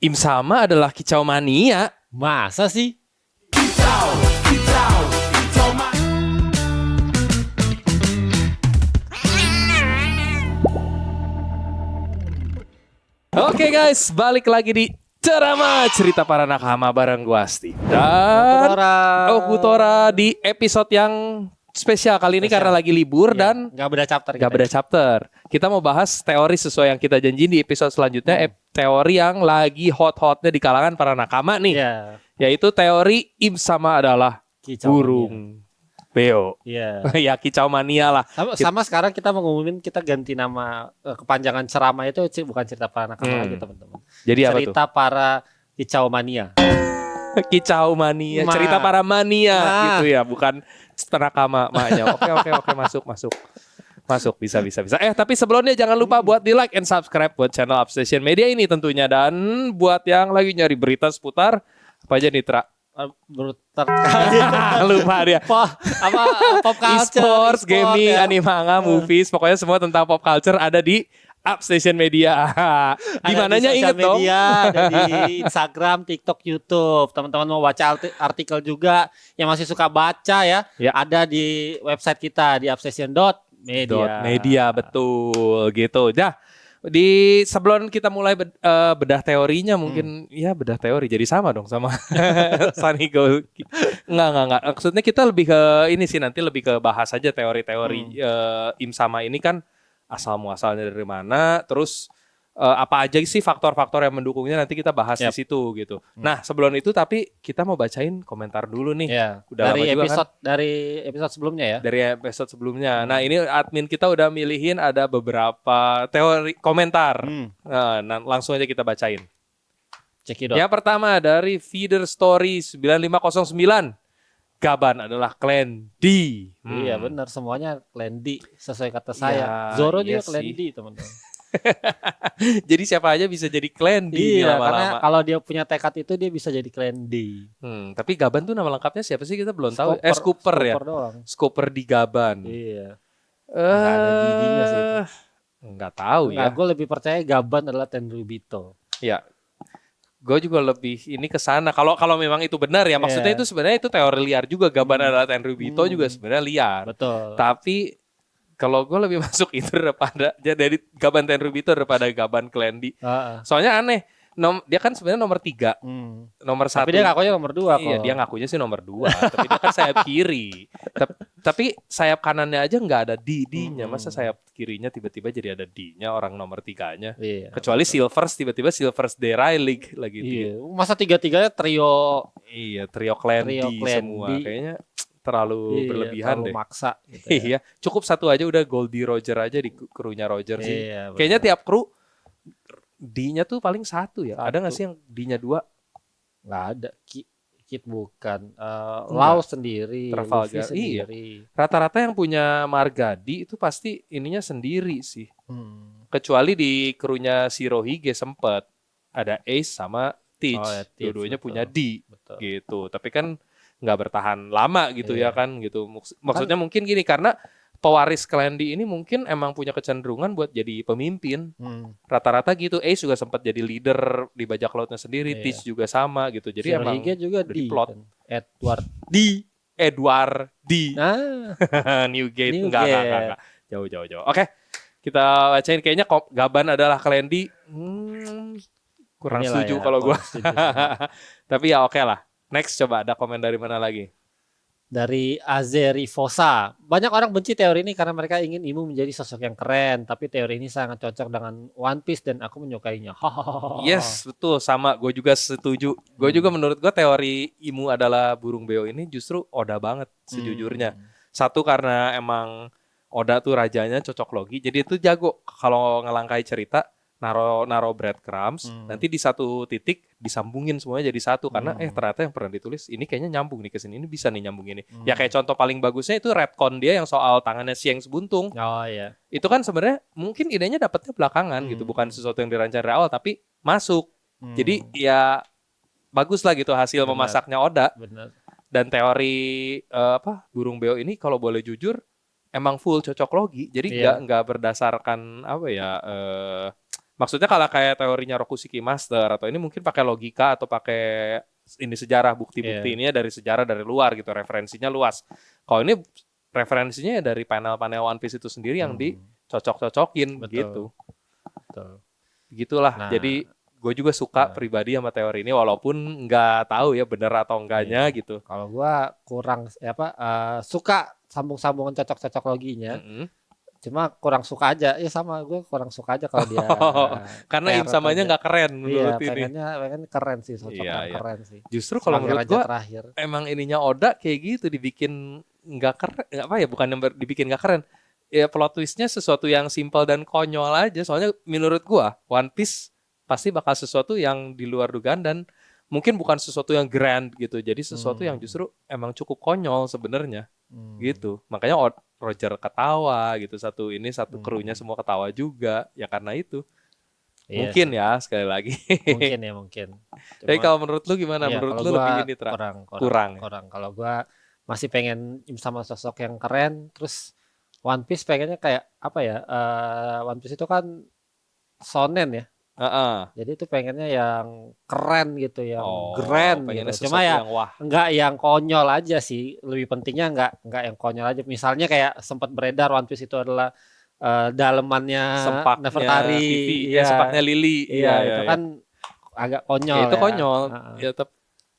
Im Sama adalah kicau mania. Masa sih? Oke guys, balik lagi di Cerama Cerita Para Nakama bareng gua Steve dan Okutora di episode yang spesial kali ini karena lagi libur dan nggak beda chapter. gak beda chapter. Kita mau bahas teori sesuai yang kita janjiin di episode selanjutnya, teori yang lagi hot-hotnya di kalangan para nakama nih. Yaitu teori Im Sama adalah Kicau burung beo. Iya. Ya kicau mania lah. Sama sekarang kita mau ngumumin kita ganti nama kepanjangan Cerama itu bukan cerita para nakama lagi teman-teman. Jadi apa tuh? Cerita para kicau mania. Kicau mania, cerita para mania gitu ya, bukan nakama maknya. Oke, masuk bisa. Tapi sebelumnya jangan lupa buat di like and subscribe buat channel Upstation Media ini tentunya, dan buat yang lagi nyari berita seputar apa aja nih Tra? Lupa dia. Pop culture, e-sports, gaming, ya. anime, manga, movies, pokoknya semua tentang pop culture ada di Upstation Media. Di mananya inget dong. Ada di Instagram, TikTok, YouTube. Teman-teman mau baca artikel juga yang masih suka baca ya. Ada di website kita di upstation.media. Media betul gitu. Nah, sebelum kita mulai bedah teorinya mungkin ya bedah teori jadi sama dong sama Sanigo. Enggak. Maksudnya kita lebih ke ini sih, nanti lebih ke bahas aja teori-teori Im Sama ini kan asal-muasalnya dari mana, terus apa aja sih faktor-faktor yang mendukungnya, nanti kita bahas di situ gitu. Nah, sebelum itu tapi kita mau bacain komentar dulu nih. Udah dari episode sebelumnya ya. Dari episode sebelumnya. Nah, ini admin kita udah milihin ada beberapa teori komentar. Nah, langsung aja kita bacain. Cekidot. Yang pertama dari Feeder Story 9509. Gaban adalah Clan D. Iya benar, semuanya Clan D sesuai kata saya. Zoro juga Clan D, teman-teman. Jadi siapa aja bisa jadi Clan D. Iya, karena kalau dia punya tekad itu dia bisa jadi Clan D. Tapi Gaban tuh nama lengkapnya siapa sih, kita belum tahu. Scooper ya. Scooper di Gaban. Iya. Nggak ada D-nya sih itu. Nggak tahu ya. Gue lebih percaya Gaban adalah Tenryubito. Ya. Gue juga lebih ini ke sana. Kalau memang itu benar ya, maksudnya itu sebenarnya itu teori liar juga. Gaban adalah Tenryubito juga sebenarnya liar. Betul. Tapi kalau gue lebih masuk itu daripada dari Gaban Tenryubito daripada Gaban Clan D. Soalnya aneh. Dia kan sebenarnya nomor 3. Nomor 1. Tapi dia ngakunya nomor 2 kok. Iya, dia ngakunya sih nomor 2. Tapi dia kan sayap kiri. Tapi sayap kanannya aja nggak ada D-nya. Masa sayap kirinya tiba-tiba jadi ada D-nya orang nomor 3-nya. Iya, kecuali Silvers, tiba-tiba Silvers Derailig lagi. Iya. Masa 3-3-nya trio. Iya, trio Clan D semua. Kayaknya terlalu berlebihan terlalu deh. Maksa gitu ya. Iya, cukup satu aja udah Goldie Roger aja di krunya Roger sih. Iya, kayaknya tiap kru D-nya tuh paling 1 ya. Ada nggak sih yang D-nya 2? Nggak ada. Kit bukan. Lau sendiri. Trafalgar sendiri. Iya. Rata-rata yang punya marga D itu pasti ininya sendiri sih. Kecuali di krunya Shirohige sempet ada Ace sama Teach. Dua-duanya punya D. Betul. Gitu. Tapi kan nggak bertahan lama gitu ya kan gitu. Maksudnya mungkin gini, karena pewaris Clan D ini mungkin emang punya kecenderungan buat jadi pemimpin. Rata-rata gitu. Ace juga sempat jadi leader di bajak lautnya sendiri. Teach juga sama gitu. Jadi emang juga di D. plot. Kan? Edward D. Newgate. Enggak. Jauh. Oke. Kita bacain, kayaknya Gaban adalah Clan D. Kurang setuju kalau gue. Tapi ya oke lah. Next, coba ada komen dari mana lagi? Dari Azerifosa. Banyak orang benci teori ini karena mereka ingin Imu menjadi sosok yang keren. Tapi teori ini sangat cocok dengan One Piece dan aku menyukainya. Yes, betul. Sama, gue juga setuju. Gue juga menurut gue teori Imu adalah burung beo ini justru Oda banget sejujurnya. Satu, karena emang Oda tuh rajanya cocok logi. Jadi itu jago kalau ngelangkai cerita. Naro breadcrumbs, nanti di satu titik disambungin semuanya jadi satu, karena ternyata yang pernah ditulis ini kayaknya nyambung nih ke sini, ini bisa nih nyambung ini. Ya kayak contoh paling bagusnya itu retcon dia yang soal tangannya Shanks buntung. Oh iya. Itu kan sebenarnya mungkin idenya dapetnya belakangan gitu, bukan sesuatu yang dirancang dari awal tapi masuk. Jadi ya bagus lah gitu hasil memasaknya Oda. Bener. Dan teori burung beo ini kalau boleh jujur emang full cocok logi. Jadi nggak berdasarkan Maksudnya kalau kayak teorinya Rokusiki Master atau ini mungkin pakai logika atau pakai ini sejarah, bukti-bukti ini dari sejarah dari luar gitu, referensinya luas. Kalau ini referensinya ya dari panel-panel One Piece itu sendiri yang dicocok-cocokin gitu. Betul. Begitulah. Nah, Jadi gue juga suka pribadi sama teori ini walaupun nggak tahu ya bener atau enggaknya gitu. Kalau gue kurang suka sambung-sambungan cocok-cocok loginya. Cuma kurang suka aja. Ya sama, gue kurang suka aja kalau dia karena Im-samanya nggak keren menurut ini. Pengen keren sih, sosok yang keren sih. Justru kalau menurut gue emang ininya Oda kayak gitu dibikin nggak keren, apa ya, bukan yang dibikin nggak keren. Ya plot twistnya sesuatu yang simpel dan konyol aja. Soalnya menurut gue One Piece pasti bakal sesuatu yang di luar dugaan dan mungkin bukan sesuatu yang grand gitu. Jadi sesuatu yang justru emang cukup konyol sebenarnya. Gitu. Makanya Roger ketawa gitu, satu krunya semua ketawa juga ya karena itu. Mungkin ya sekali lagi. Mungkin. Tapi kalau menurut lu gimana? Menurut lu lebih ini kurang. Kalau gua masih pengen sama sosok yang keren, terus One Piece pengennya kayak apa ya? One Piece itu kan shonen ya. Jadi itu pengennya yang keren gitu, yang grand gitu. Cuma ya enggak yang konyol aja sih. Lebih pentingnya enggak yang konyol aja. Misalnya kayak sempat beredar One Piece itu adalah dalemannya Nefertari, sempaknya Lily. Itu kan agak konyol. Itu konyol.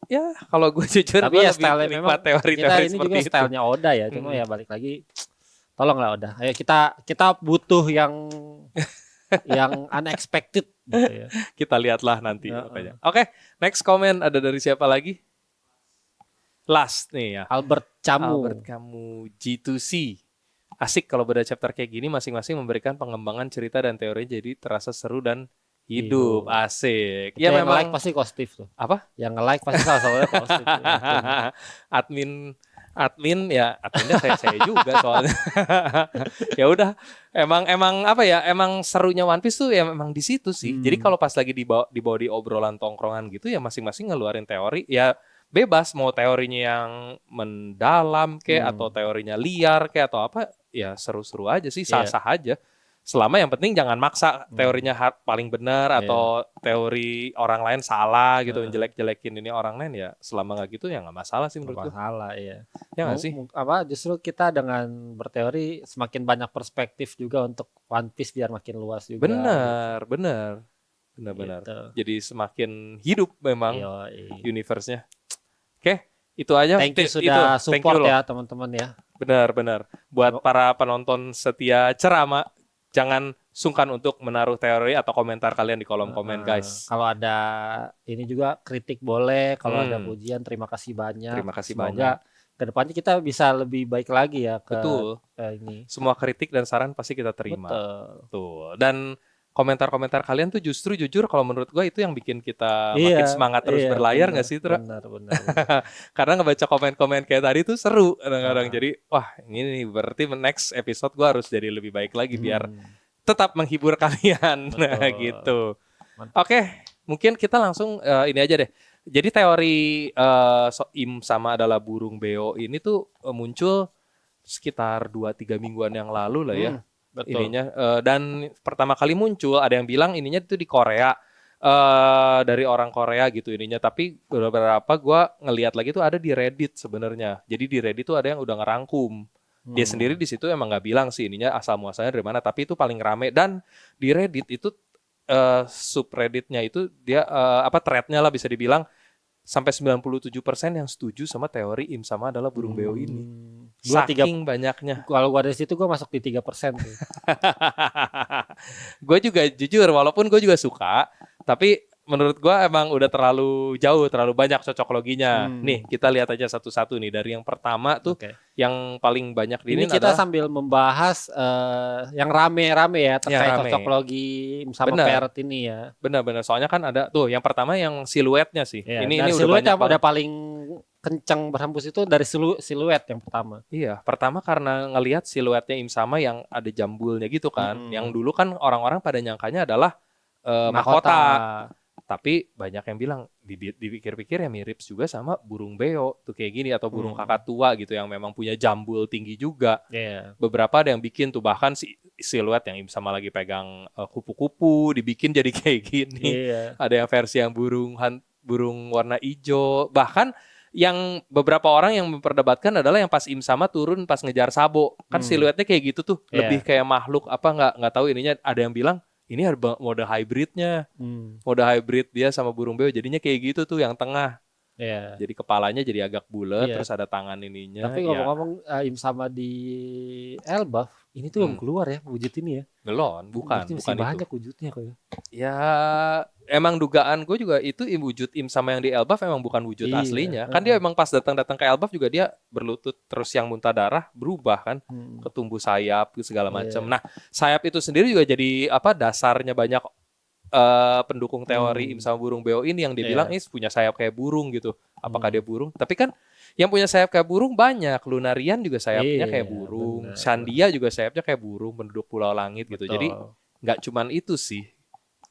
Ya kalau gue jujur tapi gue ya style memang kita ini juga itu. Stylenya Oda ya. Cuma ya balik lagi, tolonglah Oda. Ayo kita butuh yang unexpected gitu ya. Kita lihatlah nanti pokoknya. Oke, next comment ada dari siapa lagi? Last nih ya. Albert Camu G2C. Asik kalau beda chapter kayak gini masing-masing memberikan pengembangan cerita dan teori jadi terasa seru dan hidup. Asik. Ya memang like pasti positif tuh. Apa? Yang nge-like pasti salah-salahnya positif. Adminnya saya juga soalnya. Ya udah, emang apa ya, emang serunya One Piece tuh ya memang di situ sih. Jadi kalau pas lagi dibawa di obrolan tongkrongan gitu ya masing-masing ngeluarin teori ya bebas, mau teorinya yang mendalam kayak atau teorinya liar kayak atau apa ya seru-seru aja sih, sah-sah aja. Selama yang penting jangan maksa teorinya paling benar atau teori orang lain salah gitu, jelek-jelekin ini orang lain ya selama nggak gitu ya nggak masalah sih menurut gue. Masalah ya. Ya nggak sih? Justru kita dengan berteori semakin banyak perspektif juga untuk One Piece biar makin luas juga. Benar. Gitu. Jadi semakin hidup memang universe-nya. Oke, itu aja. Thank you sudah support ya teman-teman ya. Benar. Buat para penonton setia Cerama, jangan sungkan untuk menaruh teori atau komentar kalian di kolom komen, guys. Kalau ada ini juga kritik boleh, kalau ada pujian terima kasih banyak. Semoga kedepannya kita bisa lebih baik lagi ya ke ini. Semua kritik dan saran pasti kita terima. Betul. Dan komentar-komentar kalian tuh justru jujur kalau menurut gue itu yang bikin kita makin semangat terus berlayar nggak sih, Tra? Benar. Karena ngebaca komen-komen kayak tadi tuh seru kadang-kadang. Jadi wah ini berarti next episode gue harus jadi lebih baik lagi biar tetap menghibur kalian. Nah gitu. Oke, mungkin kita langsung ini aja deh. Jadi teori Im-sama adalah burung beo ini tuh muncul sekitar 2-3 mingguan yang lalu lah ya. Betul. Ininya dan pertama kali muncul ada yang bilang ininya itu di Korea dari orang Korea gitu ininya, tapi beberapa gue ngelihat lagi tuh ada di Reddit sebenarnya. Jadi di Reddit tuh ada yang udah ngerangkum. Dia sendiri di situ emang nggak bilang sih ininya asal muasalnya dari mana, tapi itu paling rame dan di Reddit itu subredditnya itu dia threadnya lah bisa dibilang sampai 97% yang setuju sama teori Im-sama adalah burung beo ini. Saking banyaknya. Kalau gua dari situ gua masuk di 3% tuh. Gue juga jujur walaupun gue juga suka, tapi menurut gue emang udah terlalu jauh, terlalu banyak cocok loginya. Nih kita lihat aja satu-satu nih dari yang pertama tuh yang paling banyak ini kita sambil membahas yang rame-rame ya terkait cocok logi sama parrot ini ya. Benar. Soalnya kan ada tuh yang pertama yang siluetnya sih. Ini siluet yang udah paling kencang berhembus itu dari siluet yang pertama. Iya, pertama karena ngelihat siluetnya Im-sama yang ada jambulnya gitu kan. Yang dulu kan orang-orang pada nyangkanya adalah mahkota. Tapi banyak yang bilang dipikir-pikir ya mirip juga sama burung beo tuh kayak gini atau burung kakatua gitu yang memang punya jambul tinggi juga. Beberapa ada yang bikin tuh bahkan siluet yang sama lagi pegang kupu-kupu dibikin jadi kayak gini. Ada yang versi yang burung warna hijau. Bahkan yang beberapa orang yang memperdebatkan adalah yang pas Im Sama turun pas ngejar Sabo. Kan siluetnya kayak gitu tuh, lebih kayak makhluk apa nggak tahu ininya. Ada yang bilang ini ada mode hybridnya. Mode hybrid dia sama burung beo jadinya kayak gitu tuh yang tengah. Jadi kepalanya jadi agak bulat terus ada tangan ininya. Tapi ngomong-ngomong Im Sama di Elbaf ini tuh belum keluar ya wujud ini ya. Belum, bukan masih banyak itu wujudnya kok ya. Ya emang dugaan gue juga itu wujud Im Sama yang di Elbaf emang bukan wujud aslinya. Kan dia emang pas datang ke Elbaf juga dia berlutut terus yang muntah darah berubah kan. Ketumbuh sayap segala macam. Nah, sayap itu sendiri juga jadi dasarnya banyak pendukung teori Im Sama burung beo ini yang dibilang punya sayap kayak burung gitu. Apakah dia burung? Tapi kan yang punya sayap kayak burung banyak. Lunarian juga sayapnya kayak burung. Sandia juga sayapnya kayak burung, penduduk Pulau Langit gitu. Jadi nggak cuman itu sih.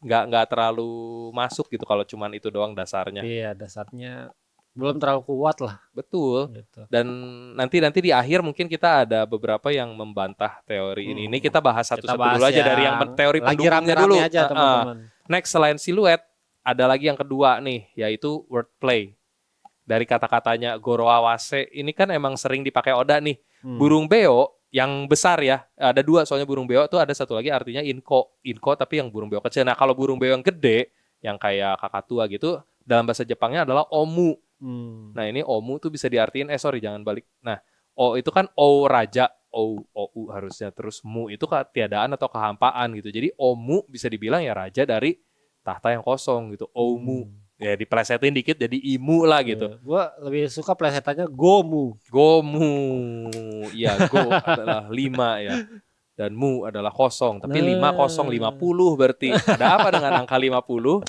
Nggak terlalu masuk gitu kalau cuman itu doang dasarnya. Iya, dasarnya belum terlalu kuat lah. Betul. Gitu. Dan nanti di akhir mungkin kita ada beberapa yang membantah teori ini. Ini kita bahas satu-satu dulu aja dari yang teori pendukungnya dulu. Aja, teman-teman. Next, selain siluet, ada lagi yang kedua nih, yaitu wordplay. Dari kata-katanya Goroawase, ini kan emang sering dipakai Oda nih. Burung beo yang besar ya, ada dua soalnya burung beo tuh ada satu lagi artinya inko tapi yang burung beo kecil. Nah kalau burung beo yang gede, yang kayak kakatua gitu, dalam bahasa Jepangnya adalah omu. Nah ini omu tuh bisa diartiin, jangan balik. Nah o itu kan o raja, o u harusnya, terus mu itu ketiadaan atau kehampaan gitu. Jadi omu bisa dibilang ya raja dari tahta yang kosong gitu, omu. Ya diplesetin dikit jadi imu lah gitu. Gua lebih suka plesetannya gomu. Iya, go adalah 5 ya. Dan mu adalah kosong. Tapi 50 berarti. Ada apa dengan angka 50?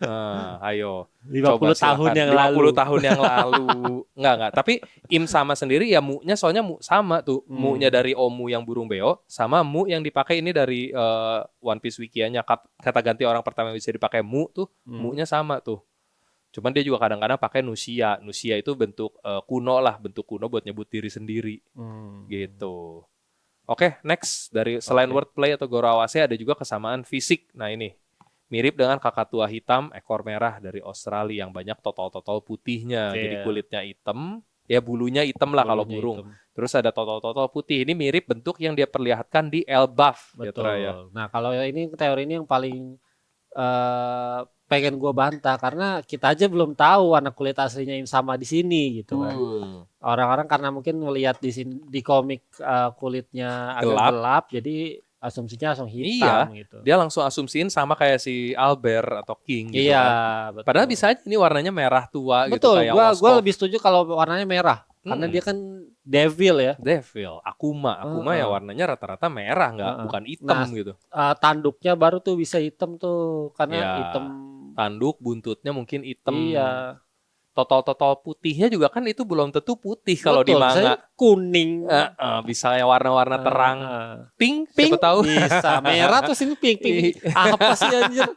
Nah, ayo. 50 tahun yang lalu. 50 tahun yang lalu. Enggak. Tapi Im Sama sendiri ya mu-nya soalnya mu sama tuh. Mu-nya dari omu yang burung beo sama mu yang dipakai ini dari One Piece Wikianya. Kata ganti orang pertama yang bisa dipakai mu tuh, mu-nya sama tuh. Cuman dia juga kadang-kadang pakai nusia. Nusia itu bentuk kuno lah, bentuk kuno buat nyebut diri sendiri. Gitu. Oke, next dari selain wordplay atau Goroawase ada juga kesamaan fisik. Nah, ini mirip dengan kakatua hitam ekor merah dari Australia yang banyak totol-totol putihnya. Jadi kulitnya hitam, ya bulunya hitam lah kalau burung. Terus ada totol-totol putih. Ini mirip bentuk yang dia perlihatkan di Elbaf. Betul. Ya. Nah kalau ini teori ini yang paling pengen gue bantah karena kita aja belum tahu warna kulit aslinya Im Sama di sini gitu kan. Orang-orang karena mungkin melihat di sini di komik kulitnya agak gelap jadi asumsinya langsung hitam gitu. Dia langsung asumsiin sama kayak si Albert atau King gitu kan. Betul. Padahal bisa aja ini warnanya merah tua betul, gitu kayak Woskov. Gue lebih setuju kalau warnanya merah. Karena dia kan devil ya. Devil, Akuma ya warnanya rata-rata merah bukan hitam gitu. Tanduknya baru tuh bisa hitam tuh karena hitam. Tanduk, buntutnya mungkin hitam. Iya. Totol-totol putihnya juga kan itu belum tentu putih kalau di manga. Kuning. Bisa warna-warna terang. Pink, siapa tahu. Bisa. Merah terus ini pink. Apa sih anjir?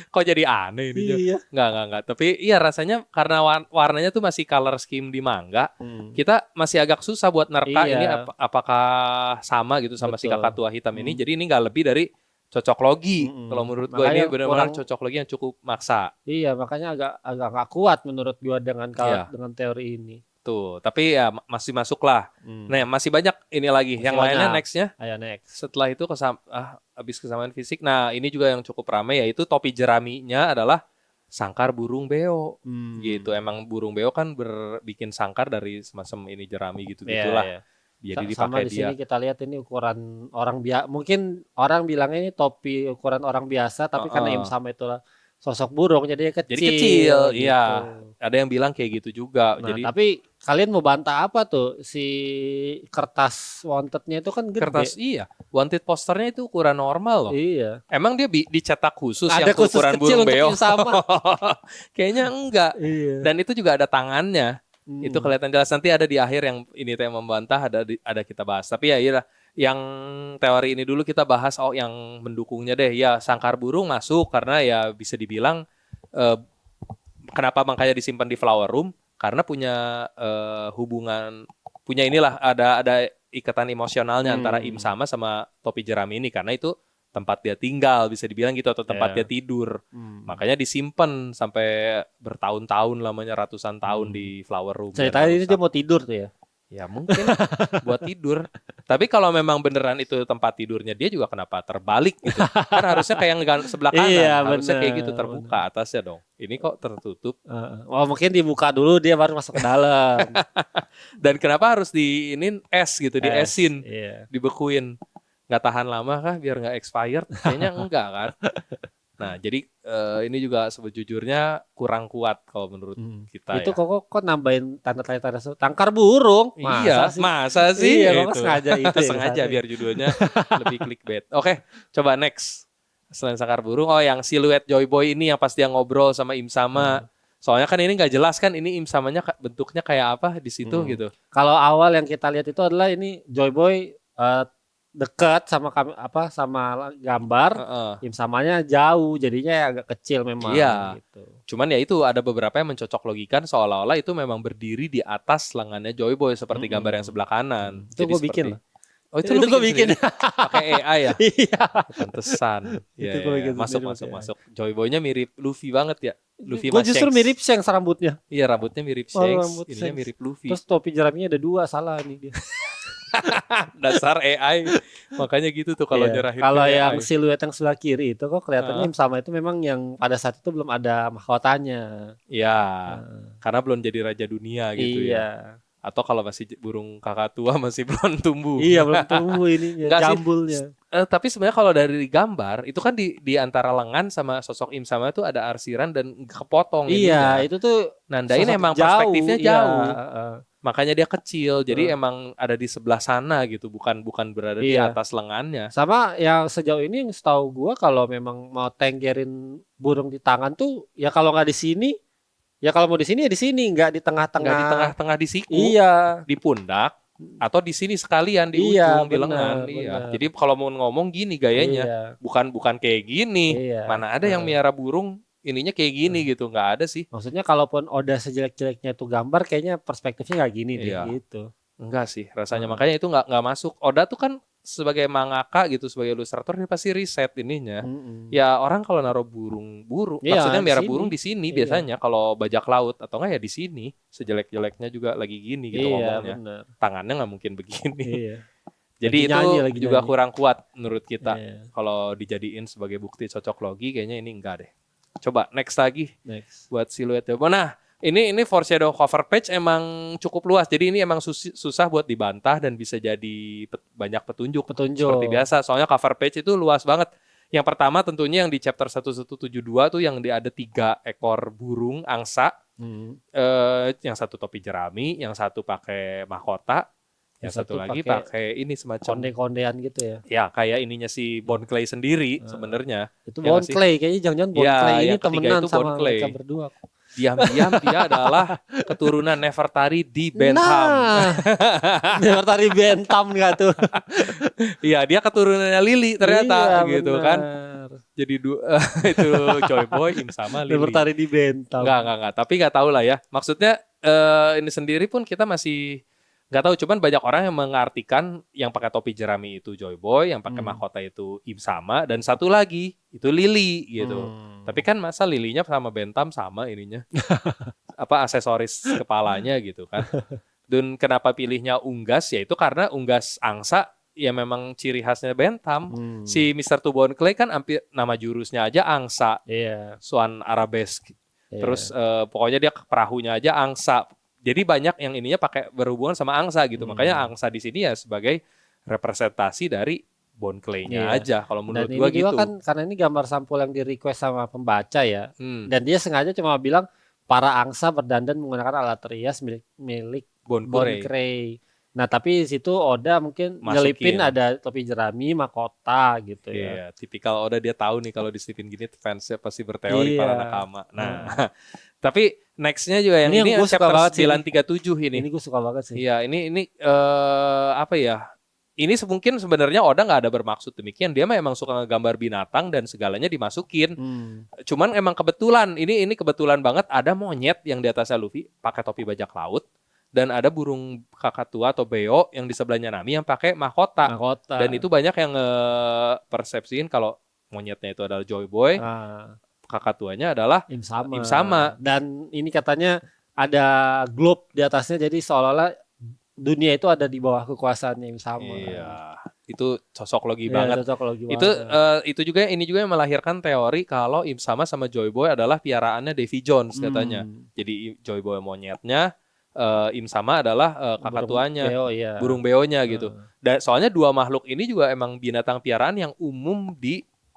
Kok jadi aneh ini? Iya. Enggak. Tapi iya rasanya karena warnanya tuh masih color scheme di manga, kita masih agak susah buat nerka ini apakah sama gitu sama si kakatua hitam ini. Jadi ini nggak lebih dari cocok logi. Kalau menurut gue ini benar-benar cocok logi yang cukup maksa. Iya, makanya agak nggak kuat menurut gue dengan teori ini. Tuh, tapi ya masih masuk lah. Nah, masih banyak ini lagi. Yang lainnya nextnya. Ayo next. Setelah itu habis kesamaan fisik. Nah, ini juga yang cukup ramai yaitu topi jeraminya adalah sangkar burung beo. Gitu. Emang burung beo kan bikin sangkar dari semacam ini jerami gitu-gitulah. Yeah. Jadi sama di sini kita lihat ini ukuran orang biasa. Mungkin orang bilangnya ini topi ukuran orang biasa, tapi karena Im Sama itulah sosok burung, jadi kecil. Jadi kecil, gitu. Iya. Ada yang bilang kayak gitu juga. Nah, tapi kalian mau bantah apa tuh? Si kertas wanted-nya itu kan gede. Kertas wanted posternya itu ukuran normal loh. Iya. Emang dia dicetak khusus ada yang khusus ukuran burung beo? Sama. Kayaknya enggak. Iya. Dan itu juga ada tangannya. Itu kelihatan jelas nanti ada di akhir yang ini yang membantah ada kita bahas. Tapi ya iyalah yang teori ini dulu kita bahas yang mendukungnya deh. Ya sangkar burung masuk karena ya bisa dibilang kenapa makanya disimpan di flower room karena punya hubungan punya inilah ada ikatan emosionalnya antara Im sama topi jerami ini karena itu tempat dia tinggal bisa dibilang gitu atau tempat dia tidur. Makanya disimpan sampai bertahun-tahun lamanya ratusan tahun di flower room. Ceritanya ini dia mau tidur tuh ya. Ya mungkin buat tidur. Tapi kalau memang beneran itu tempat tidurnya dia juga kenapa terbalik gitu. Kan harusnya kayak sebelah kanan. Iya, harusnya bener, kayak gitu terbuka atasnya dong. Ini kok tertutup. Mungkin dibuka dulu dia baru masuk ke dalam. Dan kenapa harus ini es gitu, diesin, Iya. dibekuin. Nggak tahan lama kah biar nggak expired? Kayaknya enggak kan. Nah, jadi ini juga sebetulnya kurang kuat kalau menurut kita itu ya. kok nambahin tanda-tanda tangkar burung? Masa sih? Iya, kok sengaja itu. Sengaja biar judulnya lebih clickbait. Oke, coba next. Selain sangkar burung, yang siluet Joy Boy ini yang pas dia ngobrol sama Im Sama. Soalnya kan ini nggak jelas kan ini Im Samanya bentuknya kayak apa di situ gitu. Kalau awal yang kita lihat itu adalah ini Joy Boy dekat sama gambar, Im Samanya jauh, jadinya agak kecil memang. Iya. Gitu. Cuman ya itu ada beberapa yang mencocok logikan seolah-olah itu memang berdiri di atas lengannya Joy Boy seperti gambar yang sebelah kanan. Itu gue bikin. Oh itu gue bikin. Pakai AI ya? Iya. Pantesan. Itu ya. Masuk. Joy Boy-nya mirip Luffy banget ya. Luffy gue justru mirip Shanks rambutnya. Iya rambutnya mirip Shanks. Ininya mirip Luffy. Terus topi jeraminya ada 2, salah nih dia. Dasar AI. Makanya gitu tuh kalau nyerahin. Kalau yang siluet yang sebelah kiri itu kok kelihatannya Im Sama itu memang yang pada saat itu belum ada mahkotanya. Iya. Karena belum jadi raja dunia gitu ya. Atau kalau masih burung kakak tua masih belum tumbuh. Iya, belum tumbuh ininya, jambulnya. Tapi sebenarnya kalau dari gambar itu kan di antara lengan sama sosok Im Sama itu ada arsiran dan kepotong ininya. Itu tuh nandain emang perspektifnya jauh. Makanya dia kecil. Jadi emang ada di sebelah sana gitu, bukan berada di atas lengannya. Sama yang sejauh ini yang setahu gua kalau memang mau tenggerin burung di tangan tuh ya kalau nggak di sini ya kalau mau di sini ya di sini, nggak di tengah-tengah. Nggak di tengah-tengah di siku. Iya. Di pundak atau di sini sekalian di ujung di lengan. Iya. Jadi kalau mau ngomong gini gayanya, bukan kayak gini. Mana ada yang miara burung ininya kayak gini gitu, nggak ada sih. Maksudnya kalaupun Oda sejelek-jeleknya itu gambar, kayaknya perspektifnya nggak gini deh gitu. Enggak sih, rasanya makanya itu nggak masuk. Oda tuh kan sebagai mangaka gitu, sebagai ilustrator ini pasti riset ininya. Ya orang kalau naruh burung, maksudnya miara burung di sini biasanya kalau bajak laut atau enggak ya di sini. Sejelek-jeleknya juga lagi gini gitu ngomongnya. Bener. Tangannya nggak mungkin begini. Jadi itu juga kurang kuat menurut kita. Kalau dijadiin sebagai bukti cocok logi kayaknya ini enggak deh. Coba next lagi. Buat siluet. Nah, ini foreshadow cover page emang cukup luas. Jadi ini emang susah buat dibantah dan bisa jadi banyak petunjuk. Seperti biasa. Soalnya cover page itu luas banget. Yang pertama tentunya yang di chapter 1172 tuh yang ada 3 ekor burung angsa. Yang satu topi jerami, yang satu pakai mahkota, yang satu lagi pakai ini semacam konde-kondean gitu ya. Ya, kayak ininya si Bon Clay sendiri sebenarnya. Itu Bon Clay, kayaknya jangan-jangan Bon Clay ini temenan sama mereka berdua. Diam-diam dia adalah keturunan Nefertari di Bentham. Nefertari Bentham nggak tuh? Iya, dia keturunannya Lily ternyata gitu kan. Jadi itu Joy Boy, Im Sama, Lily. Nefertari di Bentham. Enggak. Tapi nggak tahu lah ya. Maksudnya ini sendiri pun kita masih nggak tahu, cuman banyak orang yang mengartikan yang pakai topi jerami itu Joy Boy, yang pakai mahkota itu Im Sama, dan satu lagi itu Lily gitu. Tapi kan masa Lilinya sama Bentham sama ininya, aksesoris kepalanya gitu kan. Dan kenapa pilihnya unggas? Ya itu karena unggas angsa ya memang ciri khasnya Bentham. Si Mr. Tubon Clay kan hampir nama jurusnya aja angsa, Swan Arabesque. Terus pokoknya dia perahunya aja angsa. Jadi banyak yang ininya pakai berhubungan sama angsa gitu. Makanya angsa di sini ya sebagai representasi dari Bon Clay-nya aja kalau menurut gua gitu. Kan karena ini gambar sampul yang di request sama pembaca ya. Dan dia sengaja cuma bilang para angsa berdandan menggunakan alat rias milik Bon Clay. Nah, tapi di situ Oda mungkin nyelipin ada topi jerami, mahkota gitu ya. Tipikal Oda, dia tahu nih kalau disipin gini fansnya pasti berteori para nakama. Nah, tapi nextnya juga yang ini chapter 937 ini. Ini gue suka banget sih. Iya, ini apa ya? ini mungkin sebenarnya Oda nggak ada bermaksud demikian. Dia mah emang suka ngegambar binatang dan segalanya dimasukin. Cuman emang kebetulan ini kebetulan banget ada monyet yang di atasnya Luffy pakai topi bajak laut dan ada burung kakatua atau beo yang di sebelahnya Nami yang pakai mahkota. Dan itu banyak yang persepsiin kalau monyetnya itu adalah Joy Boy, kakatuanya adalah Im Sama. Dan ini katanya ada globe di atasnya, jadi seolah-olah dunia itu ada di bawah kekuasaannya Im Sama. Iya, itu cocok logi banget. Itu juga ini juga yang melahirkan teori kalau Im Sama sama Joy Boy adalah piaraannya Davy Jones katanya. Jadi Joy Boy monyetnya, Im Sama adalah kakatuanya, burung beonya gitu. Dan soalnya dua makhluk ini juga emang binatang piaraan yang umum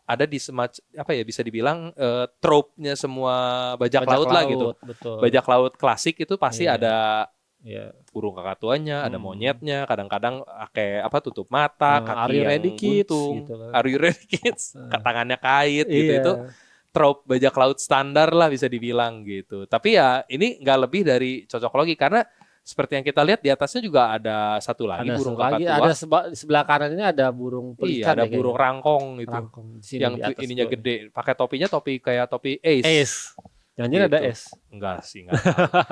ada di semacam apa ya, bisa dibilang trope-nya semua bajak laut lah gitu. Betul. Bajak laut klasik itu pasti ada burung kakatuanya, ada monyetnya, kadang-kadang pakai tutup mata, kaki yang buntung, gitu kan. Are you ready kids? Tangannya kait gitu. Itu trope bajak laut standar lah bisa dibilang gitu. Tapi ya ini nggak lebih dari cocok logi karena seperti yang kita lihat di atasnya juga ada satu lagi burung kakatua. Ada sebelah kanan ini ada burung pelikan. Iya, ada burung rangkong itu. Yang ininya gede, pakai topinya topi kayak topi Ace. Jangan ada S. Enggak sih, enggak.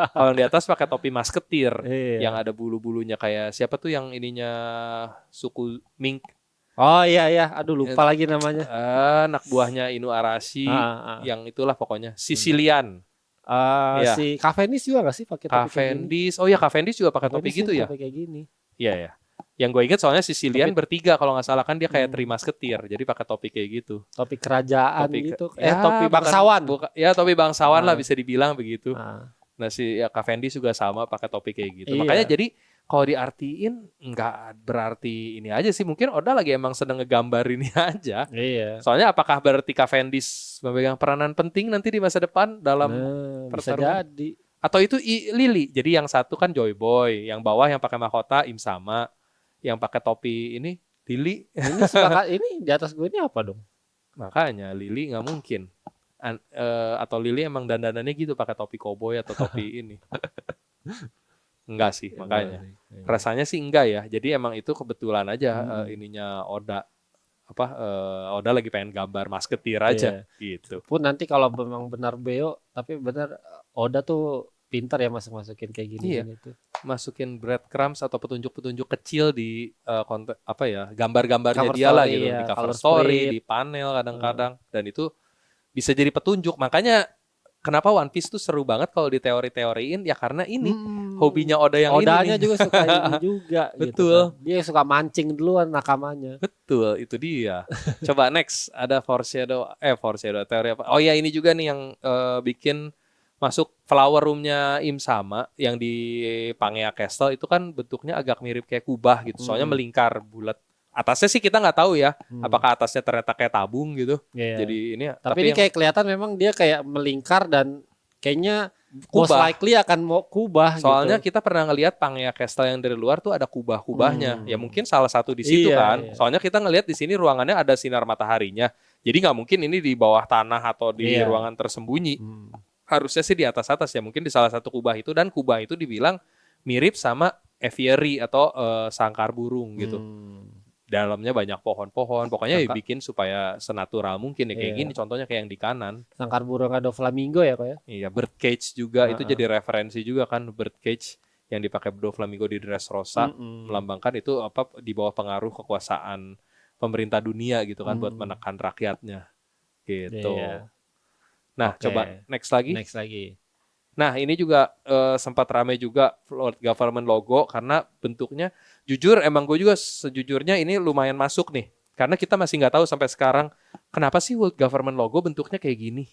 Kalau di atas pakai topi masketir yang ada bulu-bulunya kayak siapa tuh yang ininya suku Mink. Oh iya, aduh lupa lagi namanya. Anak buahnya Inu Arashi yang itulah pokoknya Sicilian. Si Cavendish juga nggak sih pakai topi Cavendish? Oh ya, Cavendish juga pakai topi gitu ya. Kayak gini. Iya. Yang gue ingat soalnya Sicilian bertiga kalau nggak salah kan dia kayak Three Musketeer, jadi pakai topi kayak gitu. Topi kerajaan gitu. Topi bangsawan. Topi bangsawan lah bisa dibilang begitu. Nah si Cavendish juga sama pakai topi kayak gitu. Makanya jadi kalau diartiin nggak berarti ini aja sih. Mungkin Oda lagi emang sedang ngegambar ini aja. Iya. Soalnya apakah berarti Cavendish memegang peranan penting nanti di masa depan dalam pertarungan? Bisa jadi. Atau itu Lily. Jadi yang satu kan Joy Boy, yang bawah yang pakai mahkota Im Sama. Yang pakai topi ini Lily. Ini di atas gue ini apa dong? Makanya Lily nggak mungkin. Atau Lily emang dandanannya gitu pakai topi koboi atau topi ini. Enggak sih, makanya. Rasanya sih enggak ya. Jadi emang itu kebetulan aja ininya Oda. Oda lagi pengen gambar masketir aja gitu. Pun nanti kalau memang benar beo, tapi benar Oda tuh pintar ya masukin kayak gini gitu. Masukin breadcrumbs atau petunjuk-petunjuk kecil di gambar-gambarnya dia lah gitu, di cover story, di panel kadang-kadang, dan itu bisa jadi petunjuk. Makanya kenapa One Piece tuh seru banget kalau diteori-teoriin ya karena ini hobinya Oda yang Odanya ini. juga suka ini juga. Betul. Gitu kan. Dia suka mancing duluan nakamannya. Betul, itu dia. Coba next ada foreshadow teori apa? Oh ya ini juga nih yang bikin masuk flower roomnya Im Sama yang di Pangea Castle itu kan bentuknya agak mirip kayak kubah gitu. Soalnya melingkar bulat. Atasnya sih kita nggak tahu ya, apakah atasnya ternyata kayak tabung gitu. Jadi ini. Tapi ini kayak kelihatan memang dia kayak melingkar dan kayaknya most likely akan mau kubah. Soalnya kita pernah ngelihat Pangea Castle yang dari luar tuh ada kubah-kubahnya. Ya mungkin salah satu di situ kan. Soalnya kita ngelihat di sini ruangannya ada sinar mataharinya. Jadi nggak mungkin ini di bawah tanah atau di ruangan tersembunyi. Harusnya sih di atas-atas ya, mungkin di salah satu kubah itu, dan kubah itu dibilang mirip sama aviary atau sangkar burung gitu. Dalamnya banyak pohon-pohon, pokoknya dibikin supaya senatural mungkin ya kayak gini. Contohnya kayak yang di kanan. Sangkar burung ada flamingo ya kok ya? Iya, bird cage juga itu jadi referensi juga kan, bird cage yang dipakai Doflamingo di Dressrosa melambangkan itu di bawah pengaruh kekuasaan pemerintah dunia gitu kan buat menekan rakyatnya gitu. Nah, coba next lagi. Nah, ini juga sempat ramai juga World Government logo karena bentuknya jujur emang gue juga sejujurnya ini lumayan masuk nih. Karena kita masih nggak tahu sampai sekarang kenapa sih World Government logo bentuknya kayak gini.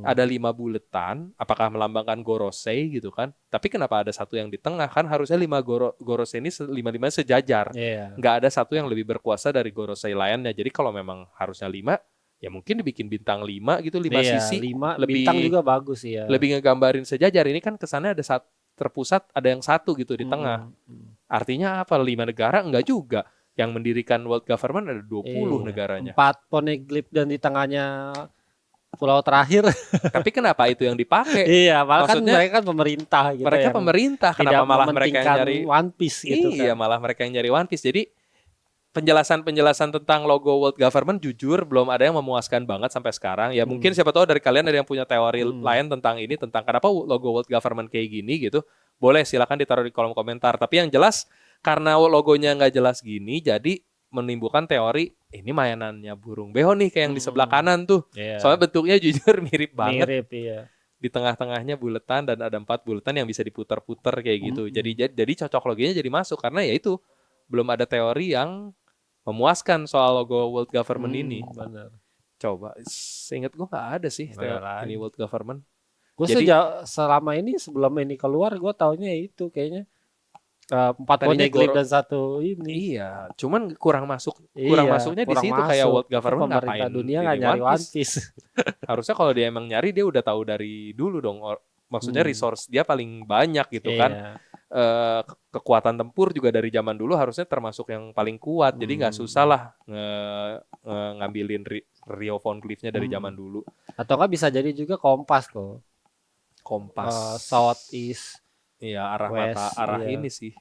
Ada 5 buletan, apakah melambangkan Gorosei gitu kan. Tapi kenapa ada satu yang di tengah? Kan harusnya 5 Gorosei ini 5-5 sejajar. Nggak ada satu yang lebih berkuasa dari Gorosei lainnya. Jadi kalau memang harusnya 5, ya mungkin dibikin bintang 5 gitu, 5 sisi. 5 lebih, bintang juga bagus ya. Lebih ngegambarin sejajar. Ini kan kesannya ada terpusat, ada yang satu gitu di tengah. Artinya apa? 5 negara? Enggak juga. Yang mendirikan World Government ada 20 negaranya. 4 poneglyph dan di tengahnya pulau terakhir. Tapi kenapa itu yang dipakai? Iya, malah kan mereka kan pemerintah gitu. Mereka pemerintah, kenapa malah mereka yang nyari One Piece gitu kan. Iya, malah mereka yang nyari One Piece. Jadi penjelasan tentang logo world government jujur belum ada yang memuaskan banget sampai sekarang. Ya mungkin siapa tahu dari kalian ada yang punya teori lain tentang ini, tentang kenapa logo world government kayak gini gitu. Boleh silakan ditaruh di kolom komentar. Tapi yang jelas karena logonya nggak jelas gini, jadi menimbulkan teori ini mainannya burung beo nih kayak yang di sebelah kanan tuh. Soalnya bentuknya jujur mirip banget. Mirip, iya. Di tengah-tengahnya buletan dan ada 4 buletan yang bisa diputar-putar kayak gitu. Jadi cocok loginya jadi masuk karena ya itu belum ada teori yang memuaskan soal logo world government ini. Benar. Coba, seingat gue nggak ada sih ini world government. Gue selama ini sebelum ini keluar gue taunya itu kayaknya 4 poneglyph dan 1 ini. Iya, cuman kurang masuknya di situ kayak world government ngapain dunia nggak nyari One Piece. Harusnya kalau dia emang nyari dia udah tahu dari dulu dong. Maksudnya resource dia paling banyak gitu kan. Kekuatan tempur juga dari zaman dulu harusnya termasuk yang paling kuat. Jadi nggak susah lah ngambilin Rio Von Cliff-nya dari zaman dulu. Atau nggak bisa jadi juga kompas kok. Kompas. South East. Iya, arah west, mata, arah ini sih.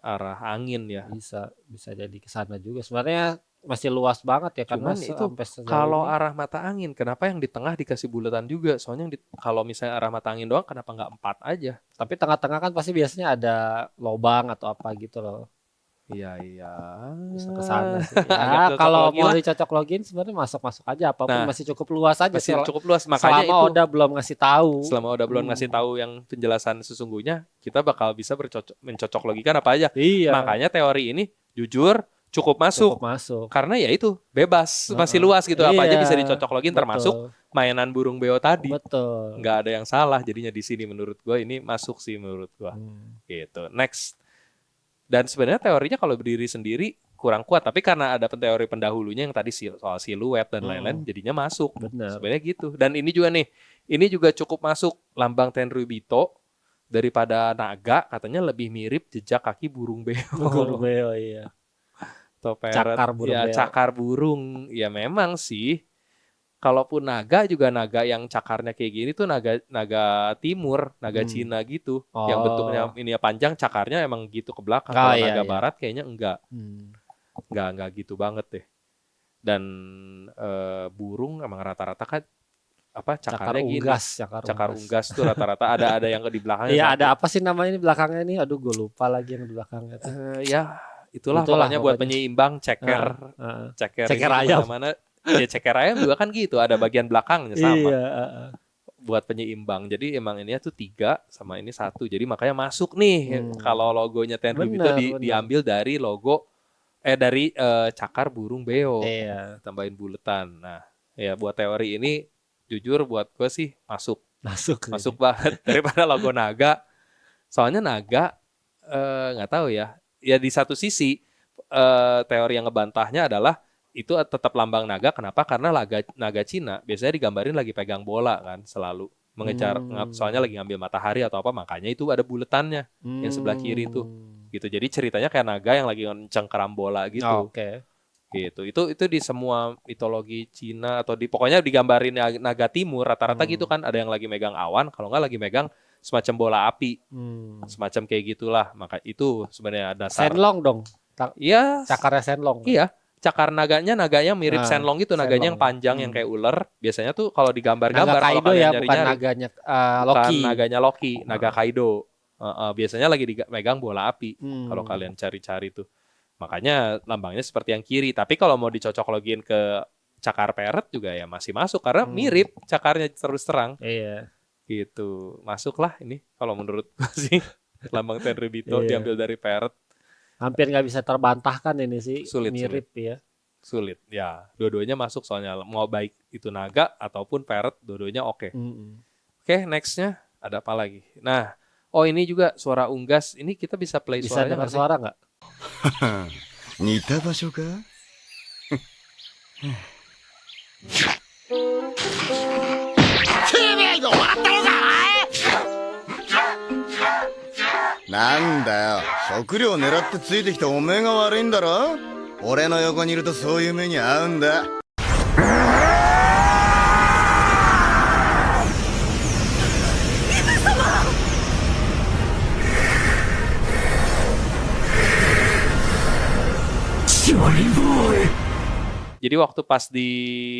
Arah angin ya. Bisa jadi ke sana juga. Sebenarnya masih luas banget ya. Cuman itu kalau arah mata angin, kenapa yang di tengah dikasih bulatan juga? Soalnya kalau misalnya arah mata angin doang, kenapa nggak 4 aja? Tapi tengah-tengah kan pasti biasanya ada lubang atau apa gitu loh. Iya. Bisa ke sana sih. Ya, kalau mau dicocok login sebenarnya masuk aja apapun masih cukup luas aja. Masih cukup luas, makanya selama Oda belum ngasih tahu. Selama Oda belum ngasih tahu yang penjelasan sesungguhnya, kita bakal bisa mencocok logikan apa aja. Iya. Makanya teori ini jujur cukup masuk. Karena ya itu bebas, masih luas gitu. Apa aja bisa dicocok login termasuk mainan burung beo tadi. Betul. Nggak ada yang salah jadinya di sini menurut gue ini masuk sih menurut gue. Gitu. Next. Dan sebenarnya teorinya kalau berdiri sendiri kurang kuat, tapi karena ada teori pendahulunya yang tadi soal siluet dan lain-lain jadinya masuk. Benar. Sebenarnya gitu. Dan ini juga nih, ini juga cukup masuk lambang Tenryubito daripada naga, katanya lebih mirip jejak kaki burung beo. Burung beo iya. Atau cakar burung ya, beo. Cakar burung. Ya memang sih. Kalaupun naga juga naga yang cakarnya kayak gini tuh naga timur, naga Cina gitu. Yang bentuknya ini panjang, cakarnya emang gitu ke belakang. Kalau naga barat kayaknya enggak. Enggak gitu banget deh. Dan burung emang rata-rata kan cakarnya gini. Cakar unggas tuh rata-rata ada yang di belakangnya. Iya, ada apa sih namanya di belakangnya ini? Aduh, gue lupa lagi yang di belakangnya tuh. Ya, itulah pokoknya buat penyeimbang ceker. Ceker ayam. Mana ya ceker ayam juga kan gitu, ada bagian belakangnya sama. Iya, buat penyeimbang. Jadi emang ini tuh 3 sama ini 1. Jadi makanya masuk nih kalau logonya Tenryubito diambil dari logo dari cakar burung beo. Iya. Tambahin buletan. Nah, ya buat teori ini jujur buat gue sih masuk banget daripada logo naga. Soalnya naga nggak tahu ya. Ya di satu sisi teori yang ngebantahnya adalah itu tetap lambang naga. Kenapa? Karena naga Cina biasanya digambarin lagi pegang bola kan, selalu mengejar. Soalnya lagi ngambil matahari atau apa, makanya itu ada buletannya yang sebelah kiri tuh. Gitu. Jadi ceritanya kayak naga yang lagi cengkeram bola gitu. Gitu. Itu di semua mitologi Cina atau pokoknya digambarin naga timur rata-rata gitu kan, ada yang lagi megang awan, kalau nggak lagi megang semacam bola api. Semacam kayak gitulah. Maka itu sebenarnya dasar. Shenlong dong. Iya. Cakarnya Shenlong. Iya. Cakar naganya mirip Shenlong gitu, naganya yang panjang yang kayak ular. Biasanya tuh kalau digambar-gambar kalau kalian nyari-nyari bukan naganya Loki. Bukan naganya Loki, naga Kaido. Biasanya lagi megang bola api kalau kalian cari-cari tuh. Makanya lambangnya seperti yang kiri. Tapi kalau mau dicocok login ke cakar parrot juga ya masih masuk karena mirip cakarnya terus terang. Iya. Gitu. Masuklah ini kalau menurut gue sih. Lambang Tenryubito diambil dari parrot. Hampir nggak bisa terbantahkan ini sih. Mirip ya. Sulit ya. Dua-duanya masuk soalnya mau baik itu naga ataupun parrot, dua-duanya oke. Oke, nextnya ada apa lagi? Nah, ini juga suara unggas. Ini kita bisa play bisa suaranya. Bisa dengar suara nggak? Nita basho ka? Nanda yo, 食料狙ってついてきたおめえが悪いんだろ? 俺の横にいるとそういう目に遭うんだ。Jadi waktu pas di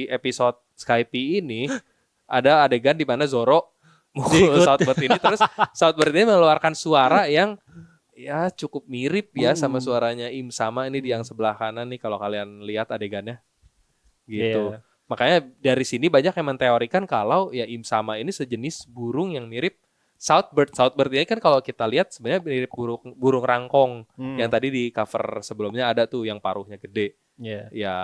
episode Skype ini ada adegan di mana Zoro mukul Southbird ini, terus Southbird ini mengeluarkan suara yang ya cukup mirip ya sama suaranya Im Sama ini di yang sebelah kanan nih kalau kalian lihat adegannya gitu. Iya. Makanya dari sini banyak yang menteorikan kalau ya Im Sama ini sejenis burung yang mirip Southbird. Southbird ini kan kalau kita lihat sebenarnya mirip burung rangkong yang tadi di cover sebelumnya ada tuh yang paruhnya gede. Iya. Ya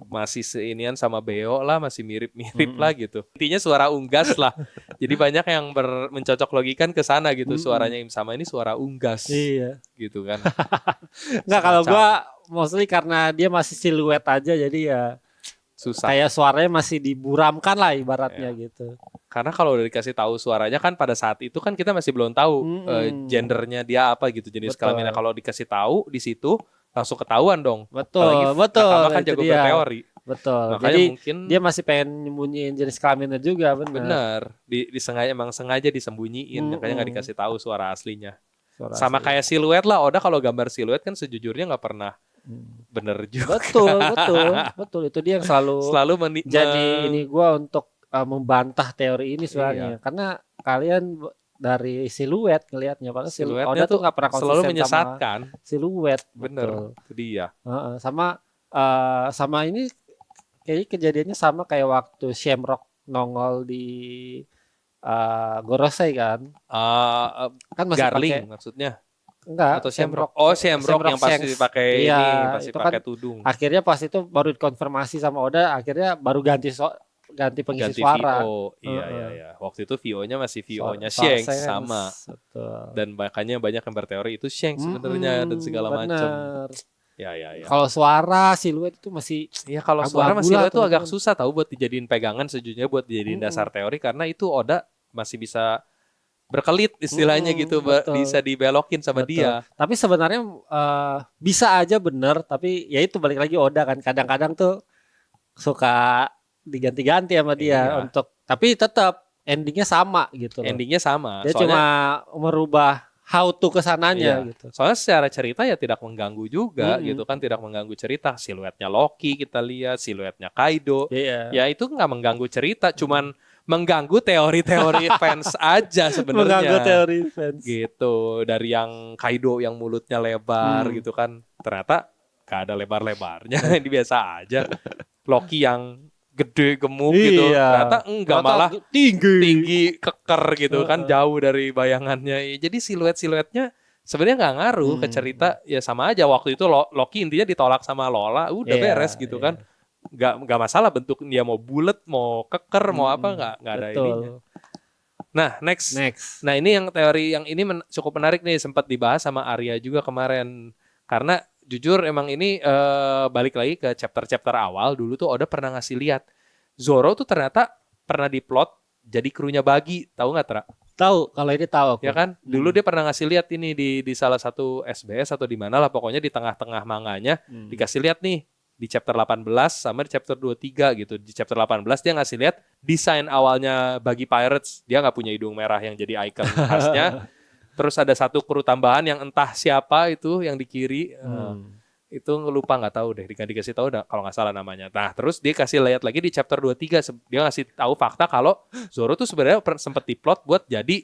masih seinian sama Beo lah, masih mirip-mirip lah gitu. Intinya suara unggas lah. Jadi banyak yang mencocok logikan ke sana gitu. Suaranya Im Sama ini suara unggas. Iya. Gitu kan. Enggak, kalau gua mostly karena dia masih siluet aja jadi ya susah. Kayak suaranya masih diburamkan lah ibaratnya gitu. Karena kalau udah dikasih tahu suaranya kan pada saat itu kan kita masih belum tahu gendernya dia apa gitu, jenis kelaminnya. Kalau dikasih tahu di situ langsung ketahuan dong. Betul. Nakama kan jago berteori. Betul. Makanya jadi mungkin dia masih pengen nyembunyiin jenis kelaminnya juga, benar. Emang sengaja disembunyiin, makanya nggak dikasih tahu suara aslinya. Sama kayak siluet lah. Oda kalau gambar siluet kan sejujurnya nggak pernah bener juga. Betul. Itu dia yang selalu jadi ini gua untuk membantah teori ini sebenarnya. Karena kalian dari siluet ngelihatnya, padahal siluetnya Oda tuh nggak pernah konsisten, selalu menyesatkan sama siluet. Bener, itu dia. Sama ini kayaknya kejadiannya sama kayak waktu Shamrock nongol di Gorosei kan? Kan masih Garling pake, maksudnya. Enggak, atau Shamrock. Shamrock yang pasti pakai iya, ini, pasti pakai kan tudung. Akhirnya pas itu baru dikonfirmasi sama Oda, akhirnya baru ganti pengisi suara. VO. Iya. Waktu itu VO-nya masih VO-nya Shanks sama. Betul. Dan makanya banyak yang berteori itu Shanks sebenarnya dan segala macam. Ya. Kalau suara siluet itu masih kalau suara masih siluet itu agak susah tahu buat dijadiin pegangan sejujurnya, buat dijadiin dasar teori, karena itu Oda masih bisa berkelit istilahnya gitu, bisa dibelokin sama dia. Tapi sebenarnya bisa aja bener, tapi ya itu balik lagi Oda kan kadang-kadang tuh suka diganti-ganti sama dia untuk, tapi tetap endingnya sama gitu. Endingnya sama. Dia cuma merubah how to kesananya gitu. Soalnya secara cerita ya tidak mengganggu juga gitu kan, tidak mengganggu cerita. Siluetnya Loki kita lihat, siluetnya Kaido. Ya itu nggak mengganggu cerita, cuman mengganggu teori-teori fans aja sebenarnya. Mengganggu teori fans. Gitu. Dari yang Kaido yang mulutnya lebar gitu kan, ternyata gak ada lebar-lebarnya. Ini biasa aja. Loki yang gede gemuk gitu, ternyata enggak, malah tinggi keker gitu kan, jauh dari bayangannya. Jadi siluetnya sebenarnya nggak ngaruh ke cerita, ya sama aja. Waktu itu Loki intinya ditolak sama Lola, udah beres gitu kan, nggak masalah bentuk dia mau bulat, mau keker, mau apa, nggak ada ininya. Nah next. Nah ini yang teori yang ini cukup menarik nih, sempat dibahas sama Arya juga kemarin, karena jujur emang ini balik lagi ke chapter awal. Dulu tuh Oda pernah ngasih lihat Zoro tuh ternyata pernah diplot jadi krunya Bagi, tahu nggak Tra? Tahu, kalau ini tahu aku. Ya kan? Dulu dia pernah ngasih lihat ini di salah satu SBS atau di mana lah, pokoknya di tengah-tengah manganya dikasih lihat nih di chapter 18 sama di chapter 23 gitu. Di chapter 18 dia ngasih lihat desain awalnya Bagi Pirates, dia nggak punya hidung merah yang jadi icon khasnya. Terus ada satu kru tambahan yang entah siapa itu yang di kiri, itu lupa, nggak tahu deh, dikasih tahu kalau nggak salah namanya. Nah terus dia kasih lihat lagi di chapter 23, dia ngasih tahu fakta kalau Zoro tuh sebenarnya sempat diplot buat jadi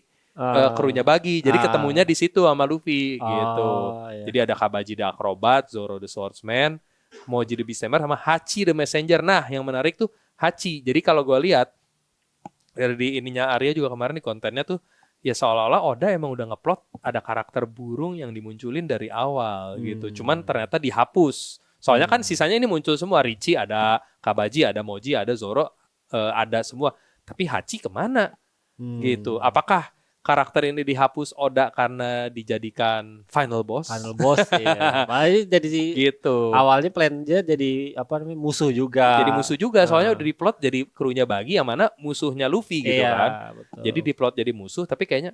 krunya Bagi, jadi ketemunya di situ sama Luffy gitu. Jadi ada Kabaji the Acrobat, Zoro the Swordsman, Moji the Beastmaster, sama Hachi the Messenger. Nah yang menarik tuh Hachi. Jadi kalau gue lihat dari ininya Arya juga kemarin di kontennya tuh, ya seolah-olah Oda emang udah ngeplot ada karakter burung yang dimunculin dari awal gitu. Cuman ternyata dihapus. Soalnya kan sisanya ini muncul semua. Richie ada, Kabaji ada, Moji ada, Zoro ada semua. Tapi Hachi kemana? Gitu. Apakah karakter ini dihapus Oda karena dijadikan final boss? Final boss, iya. Makanya jadi gitu. Awalnya plan dia jadi musuh juga. Jadi musuh juga, soalnya udah diplot jadi krunya Bagi yang mana musuhnya Luffy gitu kan. Betul. Jadi diplot jadi musuh, tapi kayaknya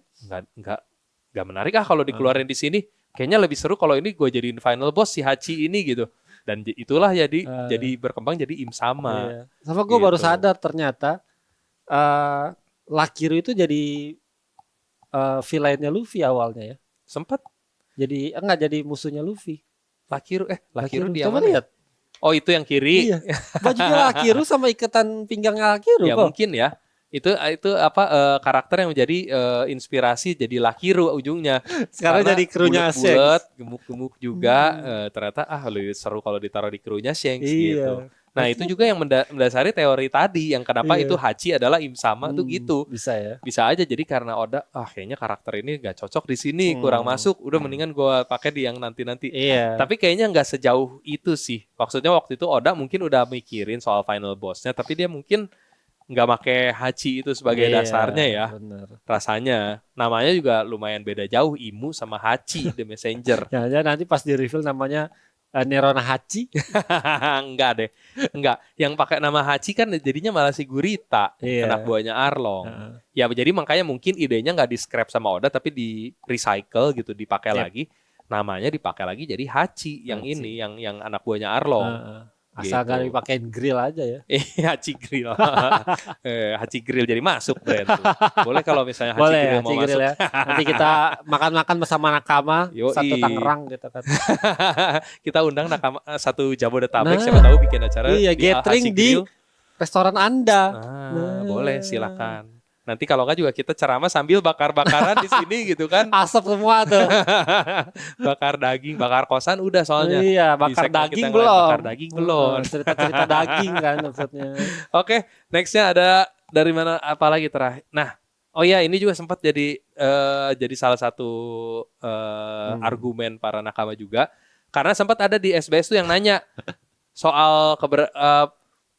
nggak menarik kalau dikeluarin di sini. Kayaknya lebih seru kalau ini gue jadiin final boss si Hachi ini gitu. Dan itulah jadi berkembang jadi Im Sama. Iya. Sama gue baru sadar ternyata Lakiru itu jadi villainnya Luffy awalnya ya. Sempat jadi enggak jadi musuhnya Luffy. Lakiru dia coba mana? Lihat. Oh itu yang kiri. Iya. Bajunya Lakiru sama ikatan pinggangnya Lakiru Ya kok. mungkin ya. Itu apa karakter yang menjadi inspirasi jadi Lakiru ujungnya. Sekarang Karena jadi krunya bulet-bulet, Shanks. gemuk-gemuk juga. Ternyata lebih seru kalau ditaruh di krunya Shanks gitu. Iya. Nah itu juga yang mendasari teori tadi yang kenapa itu Iya. Hachi adalah Im Sama tuh gitu. Bisa ya. Bisa aja jadi karena Oda kayaknya karakter ini gak cocok di sini, kurang masuk, udah mendingan gua pakai di yang nanti-nanti. Iya. Tapi kayaknya nggak sejauh itu sih. Maksudnya waktu itu Oda mungkin udah mikirin soal final bossnya, tapi dia mungkin nggak pakai Hachi itu sebagai dasarnya ya. Bener. Rasanya namanya juga lumayan beda jauh, Imu sama Hachi The Messenger. Ya nanti pas di reveal namanya Nerona Hachi. Enggak deh. Enggak. Yang pakai nama Hachi kan jadinya malah si Gurita, anak buahnya Arlong. Ya jadi makanya mungkin idenya nggak di scrap sama Oda tapi di recycle gitu, dipakai lagi. Namanya dipakai lagi jadi Hachi yang ini, yang anak buahnya Arlong. Asal gitu. gak dipakein grill aja ya. Hachi Grill. Hachi Grill jadi masuk brand tuh. Boleh kalau misalnya Hachi Boleh, Grill mau Hachi Grill masuk. ya. Nanti kita makan-makan bersama nakama satu Tangerang gitu kan. Kita undang nakama satu Jabodetabek, siapa tahu bikin acara iya, di gathering Hachi di Grill. restoran Anda. Boleh silakan. Nanti kalau nggak juga kita ceramah sambil bakar-bakaran di sini gitu kan. Asap semua tuh. Bakar daging, bakar kosan udah soalnya. Iya, Di bakar segmen daging kita yang lain, belum. Bakar daging belum. Cerita-cerita daging kan maksudnya. Oke, nextnya ada dari mana apa lagi terakhir. Nah, oh ya ini juga sempat jadi salah satu argumen para nakama juga. Karena sempat ada di SBS tuh yang nanya soal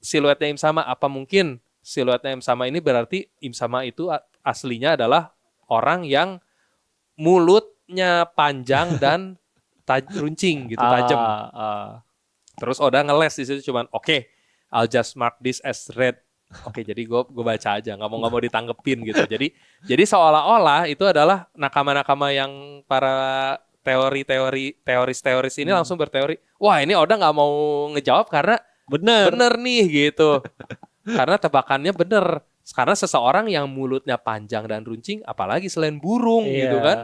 siluetnya Im Sama, apa mungkin siluetnya Im Sama ini berarti Im Sama itu aslinya adalah orang yang mulutnya panjang dan runcing gitu, tajam. Terus Oda ngeles di situ cuman oke, I'll just mark this as red. Oke, jadi gue baca aja, nggak mau ditanggepin gitu. Jadi seolah-olah itu adalah nakama-nakama yang para teoris ini langsung berteori, wah ini Oda nggak mau ngejawab karena bener nih gitu. Karena tebakannya bener. Karena seseorang yang mulutnya panjang dan runcing, apalagi selain burung gitu kan.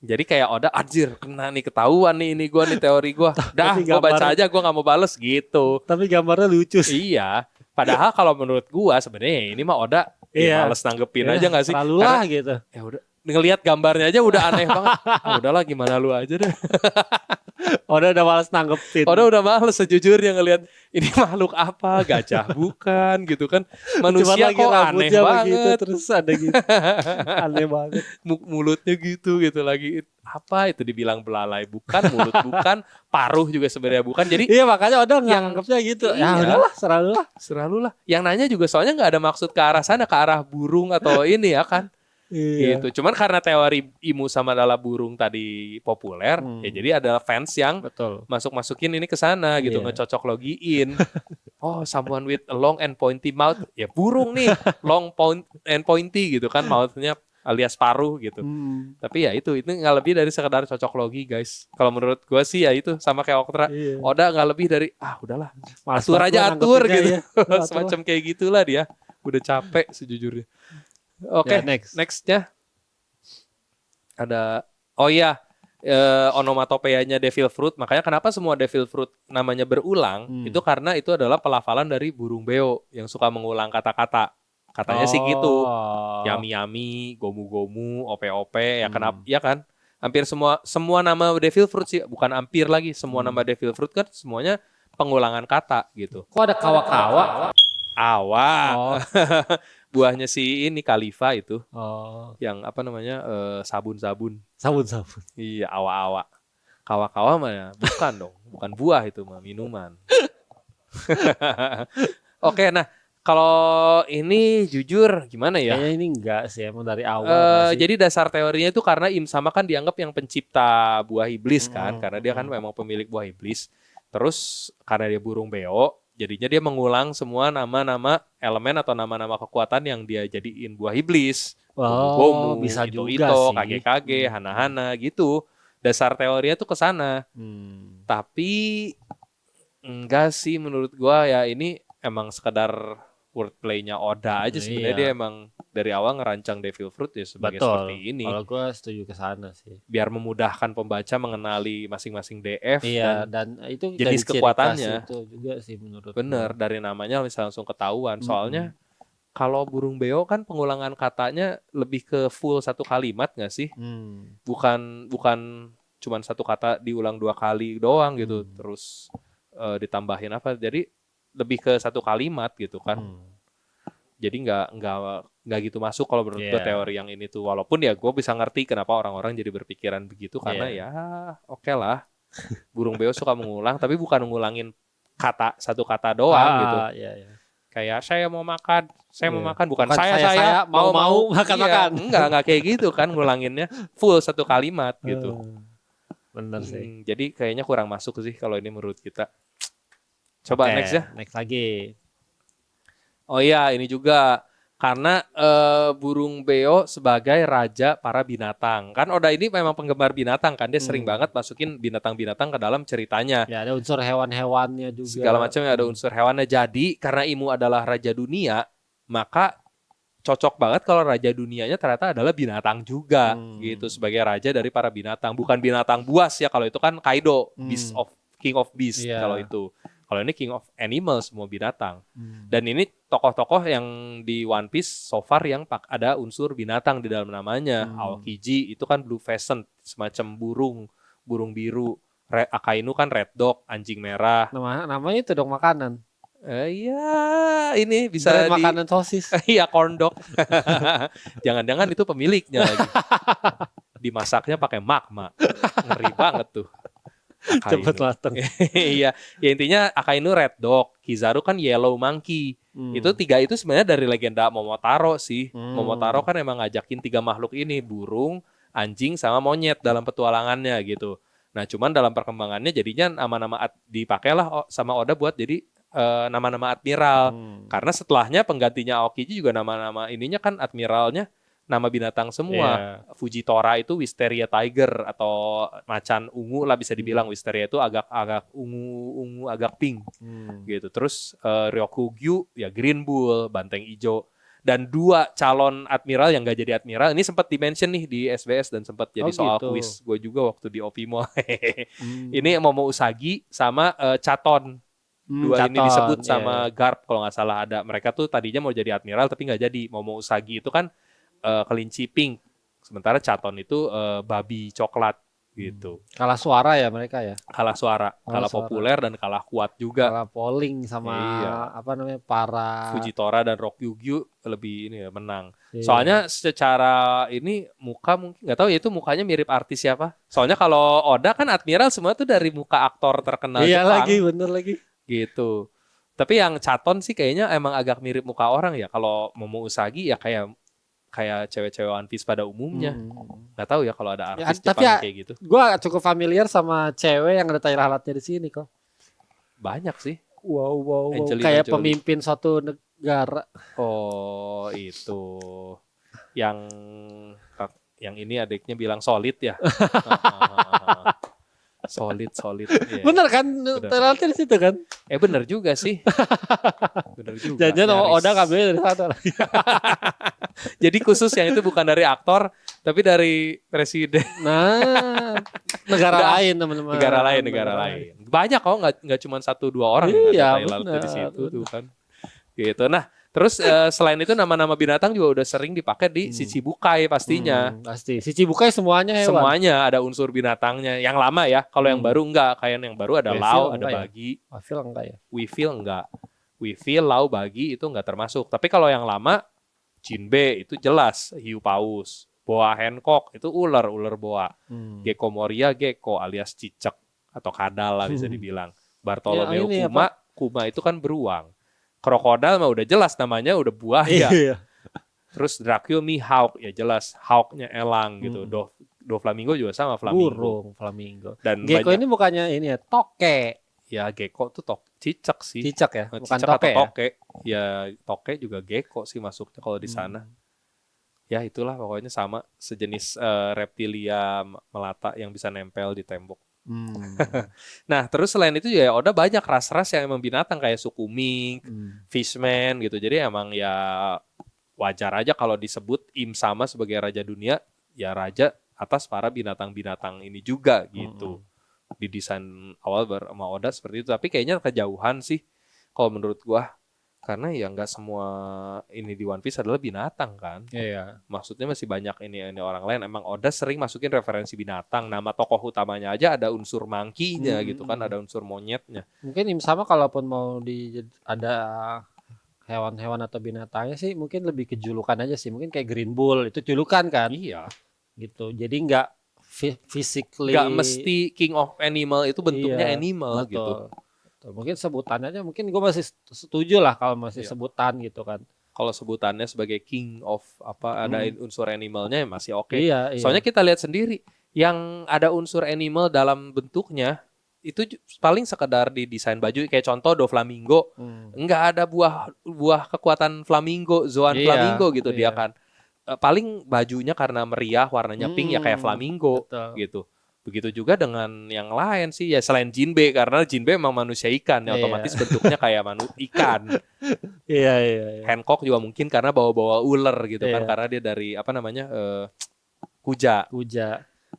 Jadi kayak Oda, anjir kena nih, ketahuan nih ini gue nih teori gue. Dah, gue baca aja, gue gak mau bales gitu. Tapi gambarnya lucu sih. Iya. Padahal kalau menurut gue sebenarnya ini mah Oda males nanggepin aja gak sih? Terlalu lah gitu. Ya udah, ngelihat gambarnya aja udah aneh banget. Udahlah gimana lu aja deh. Oda udah males nanggepin. Oda udah males sejujurnya ngelihat ini makhluk apa, gajah bukan gitu kan. Manusia kok aneh banget. Begitu, terus ada gitu. Aneh banget. Mulutnya gitu lagi. Apa itu dibilang belalai bukan, mulut bukan, paruh juga sebenarnya bukan. Jadi iya makanya Oda nganggapnya gitu. Iya. Ya udahlah, seralu lah. Yang nanya juga soalnya nggak ada maksud ke arah sana, ke arah burung atau ini ya kan. Iya. Gitu. Cuman karena teori Imu sama Lala burung tadi populer, ya jadi ada fans yang masukin ini ke sana gitu, ngecocok logiin. Oh, someone with a long and pointy mouth, ya burung nih, long and pointy gitu kan, mouthnya alias paruh gitu. Tapi ya itu nggak lebih dari sekedar cocok logi guys. Kalau menurut gue sih ya itu sama kayak Oktra. Oda nggak lebih dari udahlah, atur gitu, semacam kayak gitulah dia. Udah capek sejujurnya. Oke, nextnya ada onomatopeanya Devil Fruit. Makanya kenapa semua Devil Fruit namanya berulang itu karena itu adalah pelafalan dari burung beo yang suka mengulang kata-kata. Katanya sih gitu. Yami-yami, gomu-gomu, ope-ope, ya kenapa? Ya kan? Hampir semua nama Devil Fruit sih, bukan hampir lagi, semua nama Devil Fruit kan semuanya pengulangan kata gitu. Kok ada kawa-kawa? Awa. Buahnya si ini Khalifa itu. Yang apa namanya? Sabun-sabun. Sabun-sabun. Iya, awa-awa. Kawa-kawa mah bukan dong, bukan buah itu mah, minuman. Oke, nah kalau ini jujur gimana ya? Kayaknya ini enggak sih, emang dari awal. Jadi dasar teorinya itu karena Im Sama kan dianggap yang pencipta buah iblis kan, karena dia kan memang pemilik buah iblis. Terus karena dia burung beo, jadinya dia mengulang semua nama-nama elemen atau nama-nama kekuatan yang dia jadiin buah iblis. Gomu, bisa Ito, juga sih. Kage-kage, Hana-hana gitu. Dasar teorinya tuh ke sana. Tapi enggak sih menurut gua ya ini emang sekedar wordplay-nya Oda aja sebenarnya dia emang dari awal ngerancang Devil Fruit ya sebagai seperti ini. Kalau gue setuju ke sana sih. Biar memudahkan pembaca mengenali masing-masing DF dan itu jenis kekuatannya. Itu juga sih menurut Bener, dari namanya bisa langsung ketahuan. Soalnya kalau burung beo kan pengulangan katanya lebih ke full satu kalimat nggak sih? Bukan cuman satu kata diulang 2 kali doang gitu. Terus ditambahin apa? Jadi lebih ke satu kalimat gitu kan. Jadi nggak gitu masuk kalau menurut gue teori yang ini tuh. Walaupun ya gue bisa ngerti kenapa orang-orang jadi berpikiran begitu karena ya oke lah. Burung beo suka mengulang tapi bukan ngulangin satu kata doang gitu. Kayak saya mau makan bukan saya mau makan. Enggak kayak gitu kan ngulanginnya full satu kalimat gitu. Bener sih. Jadi kayaknya kurang masuk sih kalau ini menurut kita. Coba next ya. Next lagi. Oh iya, ini juga karena burung beo sebagai raja para binatang. Kan Oda ini memang penggemar binatang kan, dia sering banget masukin binatang-binatang ke dalam ceritanya. Ya, ada unsur hewan-hewannya juga. Segala macam ada unsur hewannya. Jadi karena Imu adalah raja dunia, maka cocok banget kalau raja dunianya ternyata adalah binatang juga gitu sebagai raja dari para binatang. Bukan binatang buas ya, kalau itu kan Kaido, King of Beasts kalau itu. Kalau ini King of Animals, semua binatang. Dan ini tokoh-tokoh yang di One Piece so far yang ada unsur binatang di dalam namanya. Aokiji itu kan Blue Pheasant, semacam burung biru. Akainu kan Red Dog, anjing merah. Namanya itu dong makanan. Iya, ini bisa makanan sosis. Iya, corn dog. Jangan-jangan itu pemiliknya lagi. Dimasaknya pakai magma. Ngeri banget tuh. Cepet mateng. Iya, ya intinya Akainu Red Dog, Kizaru kan Yellow Monkey. Itu 3 itu sebenarnya dari legenda Momotaro sih. Momotaro kan emang ngajakin 3 makhluk ini, burung, anjing sama monyet dalam petualangannya gitu. Nah, cuman dalam perkembangannya jadinya nama-nama dipakailah sama Oda buat jadi nama-nama admiral. Karena setelahnya penggantinya Aokiji juga nama-nama ininya kan admiralnya nama binatang semua. Fujitora itu Wisteria Tiger atau macan ungu lah bisa dibilang. Wisteria itu agak ungu agak pink gitu. Terus Ryokugyu ya Green Bull, banteng hijau. Dan 2 calon admiral yang gak jadi admiral ini sempat di-mention nih di SBS dan sempat jadi soal quiz gue juga waktu di Opimo. Ini Momo Usagi sama Chaton. 2 ini disebut sama Garp kalau nggak salah ada. Mereka tuh tadinya mau jadi admiral tapi nggak jadi. Momo Usagi itu kan kelinci pink, sementara Chaton itu babi coklat gitu. Kalah suara ya mereka ya. Kalah suara, kalah populer dan kalah kuat juga. Kalah polling sama para Fujitora dan Ryokugyu lebih ini ya menang. Soalnya secara ini muka mungkin nggak tahu ya itu mukanya mirip artis siapa. Soalnya kalau Oda kan admiral semua tuh dari muka aktor terkenal Jepang. Iya bener lagi. Gitu. Tapi yang Chaton sih kayaknya emang agak mirip muka orang ya. Kalau Momo Usagi ya kayak cewek-cewek One Piece pada umumnya. Nggak tahu ya kalau ada artis Jepang kayak gitu. Gue cukup familiar sama cewek yang ada tai lalatnya di sini kok. Banyak sih. Wow. Kayak pemimpin suatu negara. Oh, itu. Yang ini adiknya bilang solid ya. Solid. Yeah. Bener kan? Tai di situ kan? Bener juga sih. Bener juga. Jangan Oda ngambilnya dari sana lagi. Jadi khusus yang itu bukan dari aktor, tapi dari presiden. Nah, negara lain teman-teman. Negara lain. Banyak kok, nggak cuma 1-2 orang yang ada tai di situ tuh kan. Gitu. Nah, terus selain itu nama-nama binatang juga udah sering dipakai di Shichibukai pastinya. Pasti. Shichibukai semuanya hewan. Semuanya ada unsur binatangnya. Yang lama ya, kalau yang baru enggak. Kayak yang baru ada lau, ada bagi. Wafil enggak ya? Weevil enggak. Weevil, lau, bagi itu enggak termasuk. Tapi kalau yang lama Jinbe itu jelas hiu paus. Boa Hancock itu ular boa. Gecko Moria gecko alias cicak atau kadal lah bisa dibilang. Bartolomeo Kuma itu kan beruang. Krokodil mah udah jelas namanya udah buaya. Terus Dracula Mihawk ya jelas hawknya elang gitu. Doflamingo juga sama flamingo. Burung flamingo. Dan gecko ini bukannya ini ya toke. Ya gecko tuh cicak sih. Cicak ya, bukan cicak toke. Atau toke. Ya toke juga gecko sih masuknya kalau di sana. Ya itulah pokoknya sama sejenis reptilia melata yang bisa nempel di tembok. Nah, terus selain itu ya Oda banyak ras-ras yang emang binatang kayak suku mink, fishman gitu. Jadi emang ya wajar aja kalau disebut Im Sama sebagai raja dunia, ya raja atas para binatang-binatang ini juga gitu. Di desain awal sama Oda seperti itu, tapi kayaknya kejauhan sih kalau menurut gua. Karena ya nggak semua ini di One Piece adalah binatang kan. Iya. Maksudnya masih banyak ini orang lain. Emang Oda sering masukin referensi binatang. Nama tokoh utamanya aja ada unsur monkey-nya gitu kan, ada unsur monyetnya. Mungkin Im Sama kalaupun mau ada hewan-hewan atau binatangnya sih mungkin lebih ke julukan aja sih. Mungkin kayak Green Bull itu julukan kan. Iya. Gitu. Jadi nggak physically. Nggak mesti King of Animal itu bentuknya animal betul. gitu. Mungkin sebutannya aja mungkin gue masih setuju lah kalau masih sebutan gitu kan. Kalau sebutannya sebagai king of ada unsur animalnya masih oke. Iya. Soalnya kita lihat sendiri yang ada unsur animal dalam bentuknya itu paling sekedar di desain baju kayak contoh Doflamingo. Enggak ada buah kekuatan flamingo, zoan flamingo gitu dia kan. Paling bajunya karena meriah warnanya pink ya kayak flamingo gitu. Begitu juga dengan yang lain sih ya selain Jinbe karena Jinbe memang manusia ikan ya otomatis bentuknya kayak ikan. Iya. Hancock juga mungkin karena bawa-bawa ular gitu kan karena dia dari kuja.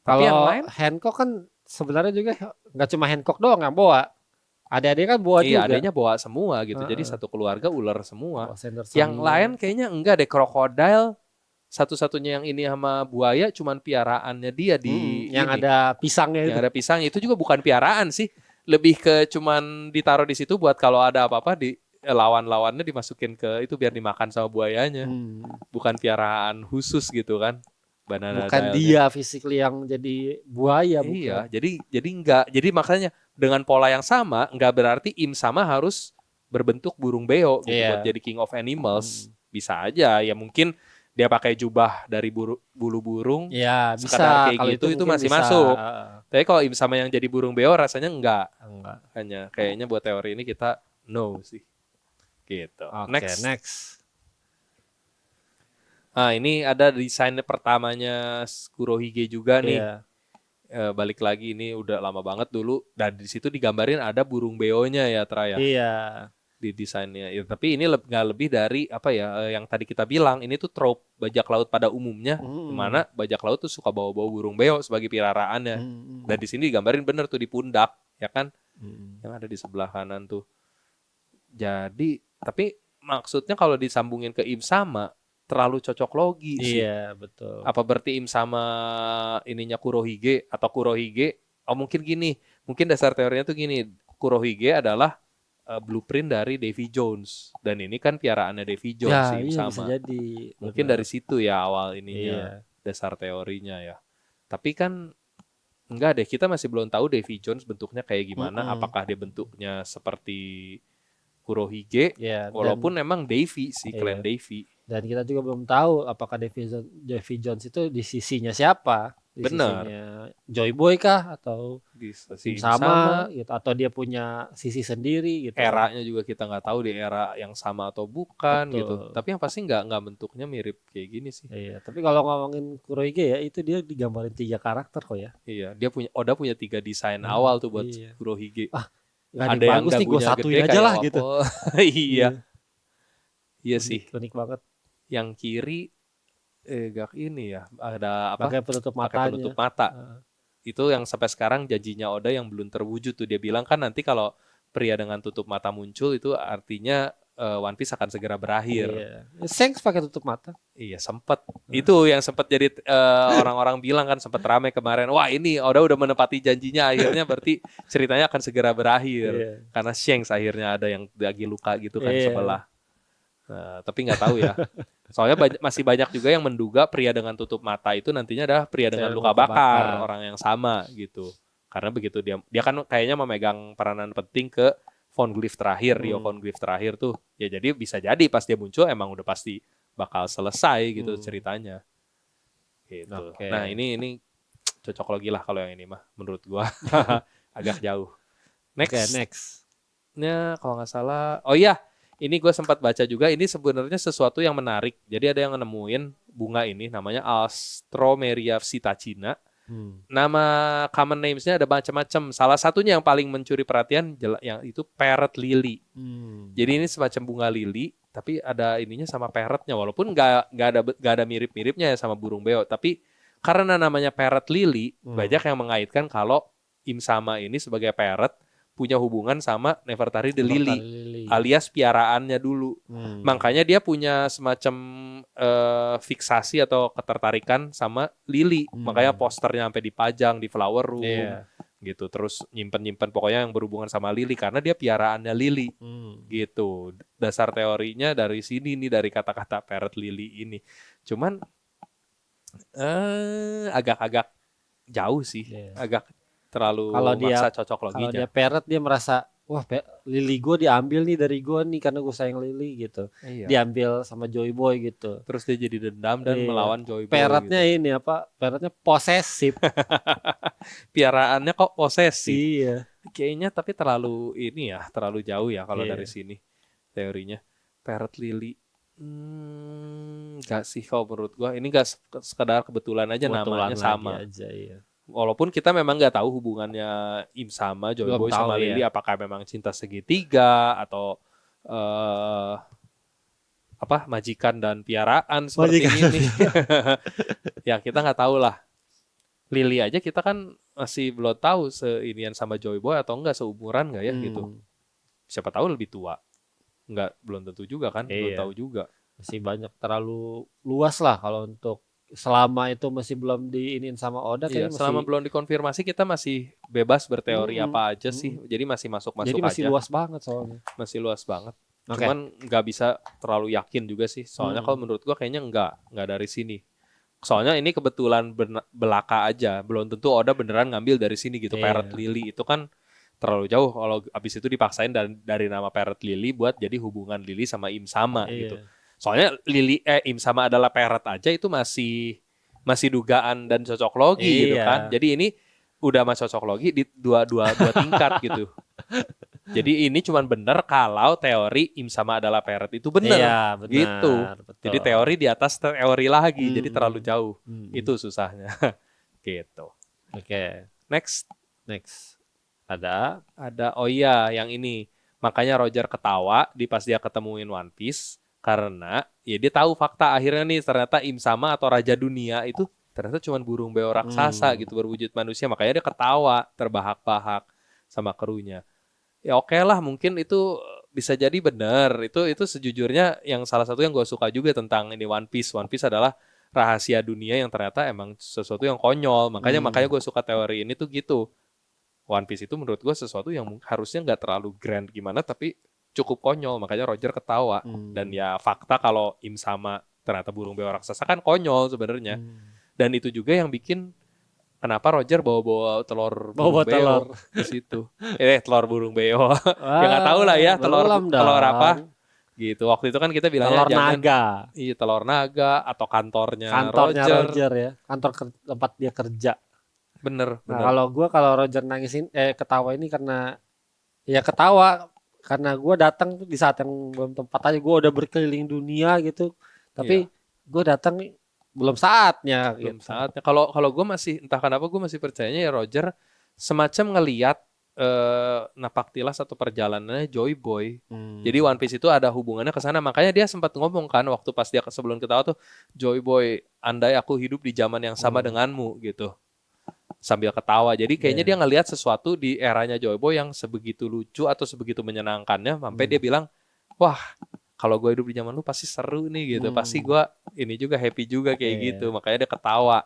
Kalau yang lain Hancock kan sebenarnya juga nggak cuma Hancock doang yang bawa. Adik-adik kan bawa juga. Iya, adiknya bawa semua gitu. Jadi satu keluarga ular semua. Yang semua. lain kayaknya enggak deh krokodil. Satu-satunya yang ini sama buaya cuman piaraannya dia yang ada pisangnya yang ada pisangnya itu juga bukan piaraan sih, lebih ke cuman ditaruh di situ buat kalau ada apa-apa di lawan-lawannya dimasukin ke itu biar dimakan sama buayanya, bukan piaraan khusus gitu kan. Bukan dia physically yang jadi buaya. Iya, jadi enggak, jadi makanya dengan pola yang sama enggak berarti Im Sama harus berbentuk burung beo gitu buat jadi King of Animals. Bisa aja ya mungkin dia pakai jubah dari bulu burung, ya bisa kayak kalau gitu itu masih bisa masuk. Tapi kalau Im Sama yang jadi burung beo rasanya enggak. Hanya kayaknya buat teori ini kita no sih. Gitu. Next. Nah, ini ada desain pertamanya Kurohige juga nih. Balik lagi ini udah lama banget dulu dan di situ digambarin ada burung beonya ya Tra ya. Iya. Di desainnya. Ya, tapi ini nggak lebih dari yang tadi kita bilang ini tuh trope bajak laut pada umumnya, dimana bajak laut tuh suka bawa-bawa burung beo sebagai pilaraannya. Dan di sini digambarin bener tuh di pundak, ya kan? Yang ada di sebelah kanan tuh. Jadi, tapi maksudnya kalau disambungin ke Im Sama terlalu cocok logi sih. Iya, betul. Apa berarti Im Sama ininya Kurohige atau Kurohige? Oh mungkin gini, mungkin dasar teorinya tuh gini, Kurohige adalah blueprint dari Davy Jones dan ini kan piaraannya Davy Jones sih sama. Bisa jadi. Mungkin dari situ ya awal ininya dasar teorinya ya. Tapi kan enggak deh, kita masih belum tahu Davy Jones bentuknya kayak gimana. Apakah dia bentuknya seperti Kurohige? Walaupun emang Davy sih, klan Davy. Dan kita juga belum tahu apakah Davy Jones itu di sisinya siapa. Benar. Joy Boy kah atau sama gitu atau dia punya sisi sendiri gitu. Eranya juga kita nggak tahu di era yang sama atau bukan. Betul. Gitu. Tapi yang pasti nggak bentuknya mirip kayak gini sih. Iya. Tapi kalau ngomongin Kurohige ya itu dia digambarin 3 karakter kok ya. Iya. Oda punya 3 desain awal tuh buat Kurohige. Ada yang bagus nih gue satuin aja lah gitu. Iya. Iya sih. Unik banget. Yang kiri gak ini ya ada apa? Pakai penutup mata. Itu yang sampai sekarang janjinya Oda yang belum terwujud tuh. Dia bilang kan nanti kalau pria dengan tutup mata muncul itu artinya One Piece akan segera berakhir. Shanks pakai tutup mata. Iya sempat. Itu yang sempat jadi orang-orang bilang kan sempat ramai kemarin. Wah ini Oda udah menepati janjinya akhirnya berarti ceritanya akan segera berakhir. Karena Shanks akhirnya ada yang lagi luka gitu kan sebelah. Tapi nggak tahu ya. Soalnya masih banyak juga yang menduga pria dengan tutup mata itu nantinya adalah pria dengan luka bakar, orang yang sama gitu. Karena begitu dia kan kayaknya memegang peranan penting ke Poneglyph terakhir, Rio Poneglyph terakhir tuh. Ya jadi bisa jadi pas dia muncul emang udah pasti bakal selesai gitu ceritanya. Gitu. Nah, ini cocok lagi lah kalau yang ini mah menurut gua. Agak jauh. Next. Nya kalau nggak salah, oh iya, ini gue sempat baca juga, ini sebenarnya sesuatu yang menarik. Jadi ada yang nemuin bunga ini namanya Alstroemeria psittacina. Nama common names-nya ada macam-macam. Salah satunya yang paling mencuri perhatian yang itu parrot lily. Jadi ini semacam bunga lili, tapi ada ininya sama parrotnya. Walaupun nggak ada mirip-miripnya ya sama burung beo. Tapi karena namanya parrot lily, banyak yang mengaitkan kalau Im Sama ini sebagai parrot punya hubungan sama Nefertari the Lily, alias piaraannya dulu. Makanya dia punya semacam fiksasi atau ketertarikan sama lili. Makanya posternya sampai dipajang di flower room. Gitu. Terus nyimpen pokoknya yang berhubungan sama lili karena dia piaraannya lili. Gitu. Dasar teorinya dari sini nih, dari kata-kata parrot lily ini. Cuman agak-agak jauh sih. Agak terlalu maksa cocok loginya. Kalau dia parrot dia merasa wah lili gue diambil nih dari gue nih karena gue sayang lili gitu. Diambil sama Joy Boy gitu. Terus dia jadi dendam dan melawan Joy Boy. Parrotnya gitu. ini apa? Parrotnya posesif. Piaraannya kok posesif. Iya. Kayaknya tapi terlalu jauh ya kalau dari sini teorinya. Parrot lili. Gak sih kalau menurut gua ini gak sekedar kebetulan aja namanya sama. Aja, iya. Walaupun kita memang nggak tahu hubungannya Im Sama, Joy Boy sama Lily, apakah memang cinta segitiga atau majikan dan piaraan seperti ini. Ya kita nggak tahu lah. Lily aja kita kan masih belum tahu seinian sama Joy Boy atau enggak, seumuran nggak ya gitu. Siapa tahu lebih tua. Belum tentu juga kan, belum tahu juga. Masih banyak, terlalu luas lah kalau untuk selama itu masih belum diinin sama Oda selama belum dikonfirmasi kita masih bebas berteori apa aja sih. Jadi masih masuk-masuk aja. Jadi masih luas banget soalnya. Masih luas banget. Cuman nggak bisa terlalu yakin juga sih. Soalnya kalau menurut gua kayaknya nggak dari sini. Soalnya ini kebetulan belaka aja. Belum tentu Oda beneran ngambil dari sini gitu. Parrot Lily itu kan terlalu jauh kalau abis itu dipaksain dari nama Parrot Lily buat jadi hubungan Lily sama Im Sama gitu. Soalnya Im Sama adalah parrot aja itu masih dugaan dan cocok logi gitu kan. Jadi ini udah mas cocok logi di dua tingkat gitu. Jadi ini cuman benar kalau teori Im Sama adalah parrot itu benar. Gitu. Betul. Jadi teori di atas teori lagi. Jadi terlalu jauh. Itu susahnya. Gitu. Oke. Next. Ada yang ini. Makanya Roger ketawa pas dia ketemuin One Piece. Karena ya dia tahu fakta akhirnya nih, ternyata Im Sama atau Raja Dunia itu ternyata cuma burung beo raksasa gitu berwujud manusia. Makanya dia ketawa terbahak-bahak sama krunya. Ya oke lah, mungkin itu bisa jadi benar. Itu sejujurnya yang salah satu yang gue suka juga tentang ini One Piece. One Piece adalah rahasia dunia yang ternyata emang sesuatu yang konyol. Makanya gue suka teori ini tuh gitu. One Piece itu menurut gue sesuatu yang harusnya nggak terlalu grand gimana, tapi cukup konyol, makanya Roger ketawa. Dan ya fakta kalau Im Sama ternyata burung beo raksasa kan konyol sebenarnya. Dan itu juga yang bikin kenapa Roger bawa telur burung beo di situ. Telur burung beo. Ya nggak tahu lah ya telur apa. Gitu. Waktu itu kan kita bilangnya telur naga. Iya, telur naga atau kantornya Roger ya. Kantor tempat dia kerja. Bener. Kalau Roger nangisin ketawa ini karena ya ketawa karena gue datang tuh di saat yang belum tempat aja. Gue udah berkeliling dunia gitu, tapi gue datang belum saatnya. Saatnya. Kalau gue masih entah kenapa gue masih percayanya ya Roger semacam ngelihat napaktilas atau perjalanannya Joy Boy. Jadi One Piece itu ada hubungannya ke sana. Makanya dia sempat ngomong kan waktu pas dia sebelum ketawa tuh, Joy Boy, andai aku hidup di zaman yang sama denganmu gitu. Sambil ketawa. Jadi kayaknya dia ngelihat sesuatu di eranya Joy Boy yang sebegitu lucu atau sebegitu menyenangkannya sampai dia bilang, wah kalau gue hidup di zaman lu pasti seru nih gitu. Pasti gue ini juga happy juga kayak gitu. Makanya dia ketawa.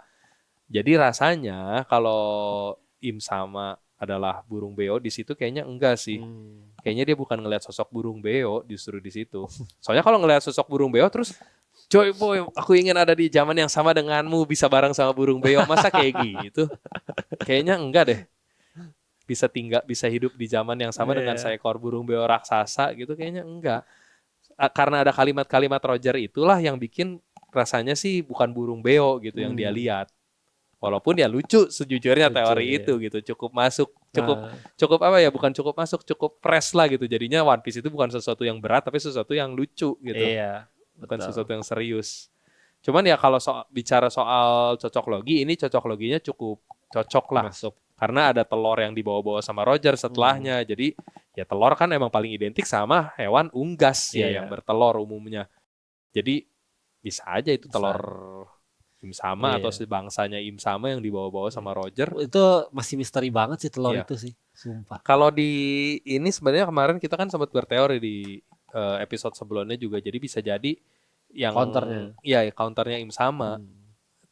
Jadi rasanya kalau Im Sama adalah burung beo di situ kayaknya enggak sih. Kayaknya dia bukan ngelihat sosok burung beo justru di situ. Soalnya kalau ngelihat sosok burung beo terus Joy Boy, aku ingin ada di zaman yang sama denganmu, bisa bareng sama burung beo. Masa kayak gitu? Kayaknya enggak deh. Bisa hidup di zaman yang sama dengan seekor burung beo raksasa gitu, kayaknya enggak. Karena ada kalimat-kalimat Roger itulah yang bikin rasanya sih bukan burung beo gitu yang dia lihat. Walaupun ya lucu sejujurnya teori itu gitu, cukup masuk, cukup apa ya, bukan cukup masuk, cukup fresh lah gitu. Jadinya One Piece itu bukan sesuatu yang berat tapi sesuatu yang lucu gitu. Iya. Bukan sesuatu yang serius. Cuman ya kalau bicara soal cocok logi, ini cocok loginya cukup cocok lah. Masuk. Karena ada telur yang dibawa-bawa sama Roger setelahnya. Jadi ya telur kan emang paling identik sama hewan unggas ya yang bertelur umumnya. Jadi bisa aja itu telur Im Sama atau sebangsanya Im Sama yang dibawa-bawa sama Roger. Itu masih misteri banget sih telur itu sih, sumpah. Kalau di ini sebenarnya kemarin kita kan sempat berteori di episode sebelumnya juga. Jadi bisa jadi yang counternya. Iya, counternya Im Sama.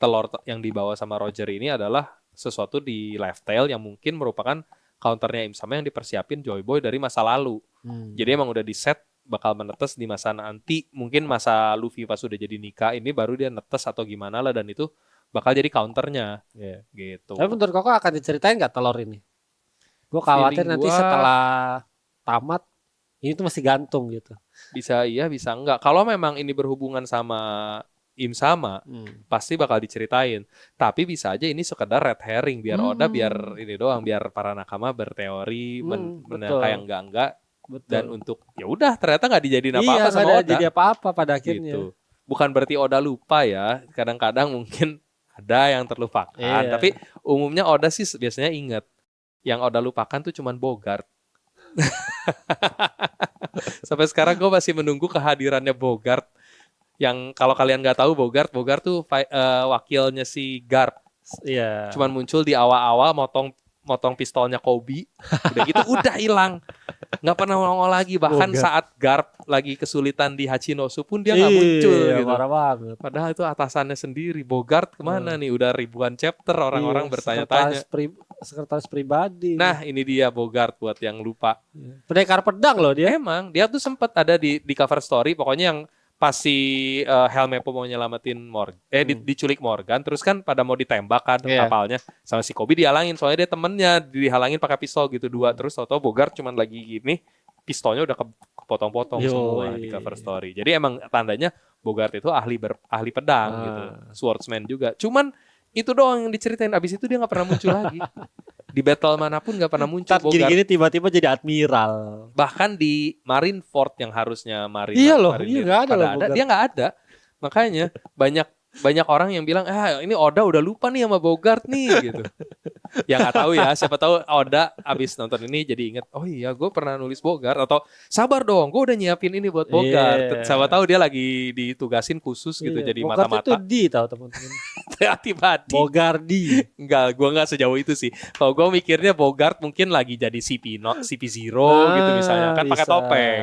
Telur yang dibawa sama Roger ini adalah sesuatu di Lifetail yang mungkin merupakan counternya Im Sama yang dipersiapin Joy Boy dari masa lalu. Jadi emang udah di set bakal menetes di masa nanti, mungkin masa Luffy pas udah jadi nikah ini baru dia netes atau gimana lah, dan itu bakal jadi counternya gitu. Tapi menurut Koko akan diceritain gak telur ini? Gue khawatir nanti setelah tamat ini tuh masih gantung gitu. Bisa iya bisa enggak. Kalau memang ini berhubungan sama Im Sama pasti bakal diceritain. Tapi bisa aja ini sekedar red herring biar Oda biar ini doang, biar para nakama berteori menyangka yang enggak. Betul. Dan untuk ya udah ternyata nggak dijadiin apa-apa sama Oda. Jadi apa-apa pada akhirnya. Gitu. Bukan berarti Oda lupa ya. Kadang-kadang mungkin ada yang terlupakan. Tapi umumnya Oda sih biasanya ingat. Yang Oda lupakan tuh cuman Bogart. Sampai sekarang gue masih menunggu kehadirannya Bogart. Yang kalau kalian nggak tahu Bogart tuh wakilnya si Garp. Iya. Cuman muncul di awal-awal motong pistolnya Kobe. Udah gitu udah hilang. Nggak pernah nongol lagi. Bahkan saat Garp lagi kesulitan di Hachinosu pun dia nggak muncul gitu. Parah banget. Padahal itu atasannya sendiri. Bogart kemana nih? Udah ribuan chapter orang-orang bertanya-tanya. Sekretaris pribadi. Nah ini dia Bogart buat yang lupa. Pendekar pedang loh dia. Emang dia tuh sempat ada di cover story. Pokoknya yang pas si Helmeppo mau nyelamatin Morgan, diculik Morgan, terus kan pada mau ditembak kan kapalnya sama si Kobe dihalangin, soalnya dia temennya dihalangin pakai pistol gitu dua, terus tau-tau Bogart cuman lagi gini, pistolnya udah kepotong-potong semua di cover story. Jadi emang tandanya Bogart itu ahli pedang gitu, swordsman juga. Cuman itu doang yang diceritain, abis itu dia nggak pernah muncul lagi. Di battle manapun gak pernah muncul Bogart. Gini-gini tiba-tiba jadi admiral. Bahkan di Marineford yang harusnya Marine. Iya loh, gak ada loh. Dia gak ada. Makanya banyak orang yang bilang, ini Oda udah lupa nih sama Bogart nih gitu. Ya gak tahu ya, siapa tahu Oda abis nonton ini jadi inget, oh iya gue pernah nulis Bogart, atau sabar dong gue udah nyiapin ini buat Bogart. Siapa tahu dia lagi ditugasin khusus gitu jadi mata-mata. Bogart itu di tahu teman-teman. Tiba-tiba Bogart di. Enggak, gue gak sejauh itu sih. Kalau gue mikirnya Bogart mungkin lagi jadi CP0 gitu misalnya, kan pakai topeng.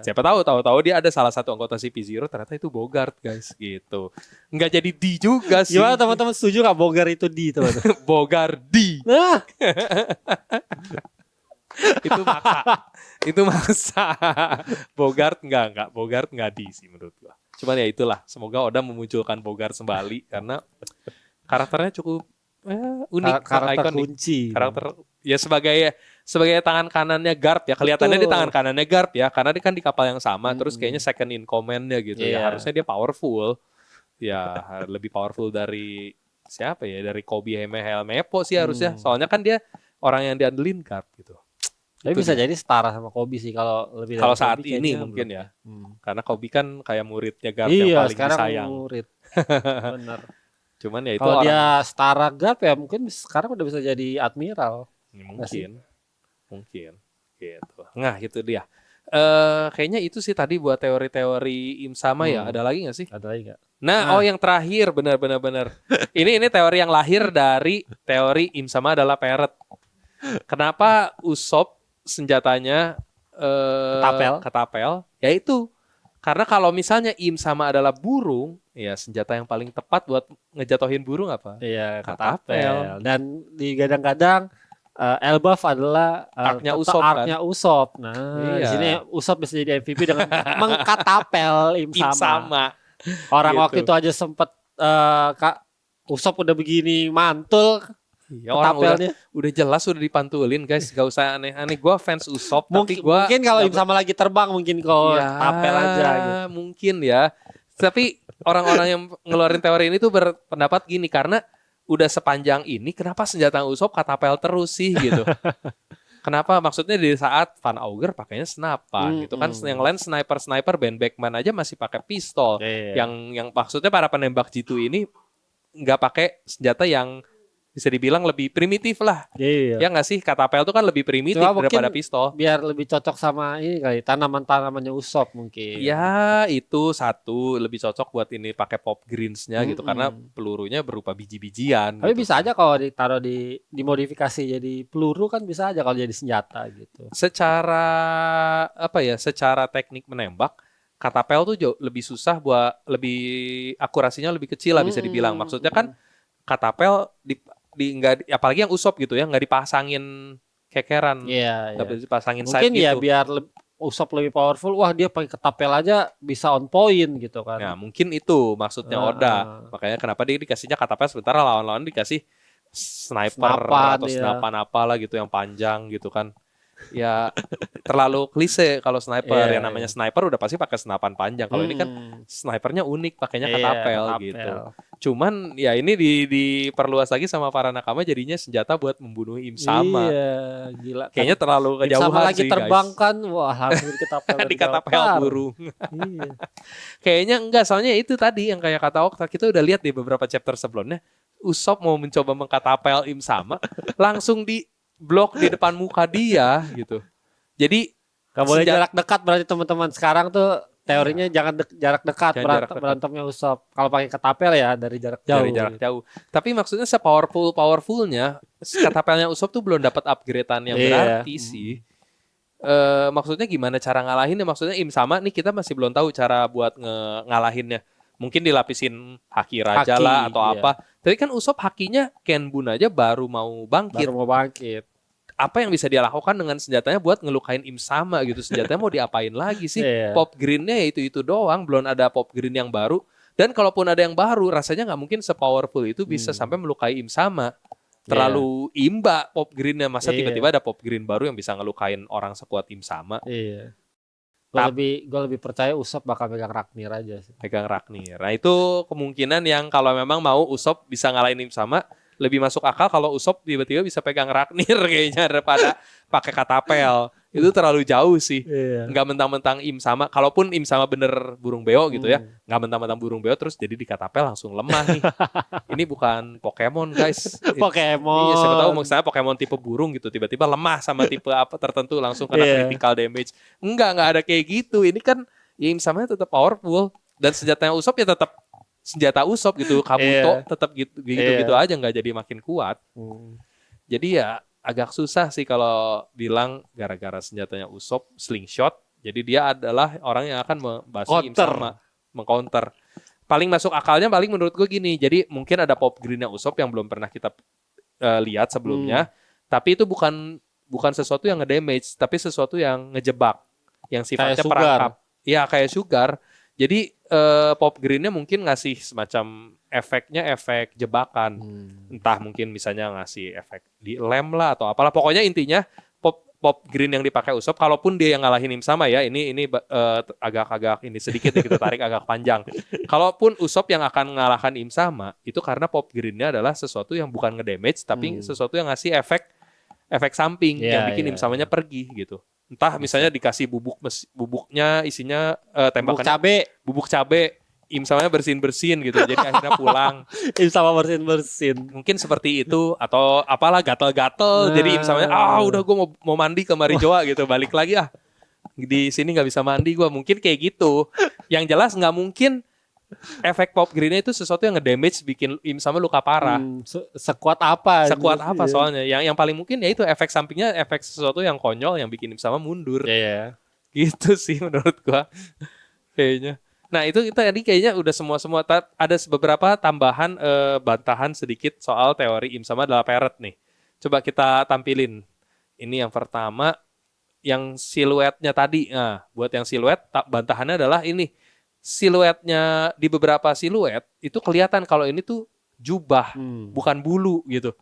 Siapa tahu dia ada salah satu anggota CP0 ternyata itu Bogart guys gitu. Nggak jadi D juga sih. Gimana teman-teman setuju nggak Bogart itu D teman-teman? Bogart D. Nah. itu maksa. Bogart enggak. Bogart enggak D sih menurut gua. Cuman ya itulah. Semoga Oda memunculkan Bogart kembali karena karakternya cukup unik, karakter ikonik. Kunci. Karakter ya sebagai tangan kanannya Garp ya, kelihatannya di tangan kanannya Garp ya, karena dia kan di kapal yang sama, terus kayaknya second in command-nya gitu ya, harusnya dia powerful. Ya lebih powerful dari siapa ya, dari Kobe Helmeppo sih harusnya, soalnya kan dia orang yang diandelin Garp gitu. Tapi bisa jadi setara sama Kobe sih kalau lebih. Kalau saat ini mungkin ya, karena Kobe kan kayak muridnya Garp yang paling disayang. Murid. Bener. Cuman ya itu kalau dia setara Garp ya mungkin sekarang udah bisa jadi admiral. Mungkin gitu. Nah itu dia. Kayaknya itu sih tadi buat teori-teori Im Sama ya. Ada lagi nggak sih? Ada lagi nggak? Nah, yang terakhir benar. ini teori yang lahir dari teori Im Sama adalah parrot. Kenapa Usopp senjatanya ketapel? Ya itu. Karena kalau misalnya Im Sama adalah burung, ya senjata yang paling tepat buat ngejatohin burung apa? Iya, ketapel. Dan digadang-gadang Elbaf adalah arknya Usopp. Nah, di sini Usopp bisa jadi MVP dengan mengkatapel Im Sama. Orang gitu. Waktu itu aja sempet Usopp udah begini mantul. Ya, orang udah jelas udah dipantulin guys, gak usah aneh-aneh. Gue fans Usopp, mungkin kalau Im Sama lagi terbang mungkin kau tapel aja gitu. Mungkin ya. Tapi orang-orang yang ngeluarin teori ini tuh berpendapat gini, karena udah sepanjang ini kenapa senjata Usopp katapel terus sih gitu. Kenapa? Maksudnya di saat Van Auger pakainya senapan gitu kan, yang lain sniper Ben Beckman aja masih pakai pistol. Yang maksudnya para penembak jitu ini nggak pakai senjata yang bisa dibilang lebih primitif lah. Iya. Ya nggak sih, katapel tuh kan lebih primitif daripada pistol. Biar lebih cocok sama ini kali tanaman-tanamannya Usop mungkin. Ya itu satu lebih cocok buat ini pakai pop greens-nya gitu karena pelurunya berupa biji-bijian. Tapi gitu. bisa aja kalau ditaruh dimodifikasi jadi peluru kan bisa aja kalau jadi senjata gitu. Secara apa ya? Secara teknik menembak, katapel tuh jauh lebih susah lebih akurasinya lebih kecil lah bisa dibilang. Maksudnya kan katapel nggak apalagi yang Usop gitu ya nggak dipasangin kekeran, nggak dipasangin sight gitu. Mungkin ya biar Usop lebih powerful, wah dia pakai ketapel aja bisa on point gitu kan. Nah mungkin itu maksudnya Oda, makanya kenapa dia dikasihnya katapel sementara lawan-lawan dikasih sniper atau senapan apalah gitu yang panjang gitu kan. Ya terlalu klise kalau sniper, yang namanya sniper udah pasti pakai senapan panjang. Kalau ini kan snipernya unik, pakainya katapel gitu. Cuman ya ini diperluas lagi sama para nakama jadinya senjata buat membunuh Im-sama. Iya, gila. Kayaknya terlalu kejauhan Im-sama lagi sih terbang guys. kan, wah langsung ketapel Di katapel burung. Iya. Kayaknya enggak, soalnya itu tadi yang kayak kata Okta, kita udah lihat di beberapa chapter sebelumnya, Usop mau mencoba mengkatapel Im-sama, langsung di blok di depan muka dia gitu. Jadi gak boleh jarak dekat berarti teman-teman. Sekarang tuh teorinya jangan jarak dekat berantemnya Usop. Kalau pakai ketapel ya dari jarak jauh. Dari jarak jauh. Tapi maksudnya powerfulnya katapelnya Usop tuh belum dapat upgradean yang berarti sih. Maksudnya gimana cara ngalahinnya? Maksudnya Im-sama nih kita masih belum tahu cara buat ngalahinnya. Mungkin dilapisin haki raja lah atau apa. Tapi kan Usop hakinya Kenbun aja baru mau bangkit. Apa yang bisa dia lakukan dengan senjatanya buat ngelukain Im-sama gitu. Senjatanya mau diapain lagi sih? Pop green-nya ya itu doang. Belum ada pop green yang baru. Dan kalaupun ada yang baru, rasanya nggak mungkin sepowerful itu bisa sampai melukai Im-sama. Terlalu imba pop green-nya. Masa tiba-tiba ada pop green baru yang bisa ngelukain orang sekuat Im-sama. Iya. Gue lebih percaya Usop bakal pegang Raknir aja sih. Pegang Raknir. Nah itu kemungkinan yang kalau memang mau Usop bisa ngalahin Im-sama, lebih masuk akal kalau Usop tiba-tiba bisa pegang Raknir kayaknya daripada pakai katapel. Itu terlalu jauh sih. Nggak mentang-mentang Im-sama. Kalaupun Im-sama bener burung beo gitu ya. Nggak mentang-mentang burung beo terus jadi di katapel langsung lemah nih. Ini bukan Pokemon guys. Pokemon. Iya, siapa tahu maksudnya Pokemon tipe burung gitu. Tiba-tiba lemah sama tipe apa tertentu langsung kena critical damage. Nggak ada kayak gitu. Ini kan ya Im-sama tetap powerful. Dan senjatanya Usop ya tetap senjata Usop gitu. Kabuto tetap gitu aja, nggak jadi makin kuat. Jadi ya agak susah sih kalau bilang gara-gara senjatanya Usop slingshot, jadi dia adalah orang yang akan membasmi Im-sama, mengcounter. Paling masuk akalnya paling menurut gue gini, jadi mungkin ada pop green-nya Usop yang belum pernah kita lihat sebelumnya, tapi itu bukan sesuatu yang ngedamage, tapi sesuatu yang ngejebak, yang sifatnya perangkap. Iya kayak Sugar. Jadi pop green-nya mungkin ngasih semacam efek jebakan. Entah mungkin misalnya ngasih efek di lem lah atau apalah. Pokoknya intinya pop green yang dipakai Usop, kalaupun dia yang ngalahin Im-sama ya, ini agak ini sedikit ya, kita tarik agak panjang. Kalaupun Usop yang akan ngalahkan Im-sama, itu karena pop green-nya adalah sesuatu yang bukan ngedamage, tapi sesuatu yang ngasih efek samping yang bikin Im-samanya pergi gitu. Entah misalnya dikasih bubuknya isinya tembakan bubuk cabe, Im-samanya bersin gitu, jadi akhirnya pulang. Im-sama bersin. Mungkin seperti itu atau apalah gatel-gatel, jadi Im-samanya udah gue mau mandi ke Marijoa gitu, balik lagi di sini nggak bisa mandi gue, mungkin kayak gitu. Yang jelas nggak mungkin efek pop green-nya itu sesuatu yang ngedamage bikin Im-sama luka parah. Sekuat apa? Soalnya yang paling mungkin ya itu efek sampingnya, efek sesuatu yang konyol yang bikin Im-sama mundur. Gitu sih menurut gua kayaknya. Nah itu tadi kayaknya udah semua ada beberapa tambahan bantahan sedikit soal teori Im-sama adalah parrot nih. Coba kita tampilin. Ini yang pertama, yang siluetnya tadi. Nah buat yang siluet bantahannya adalah ini. Siluetnya di beberapa siluet itu kelihatan kalau ini tuh jubah, bukan bulu gitu.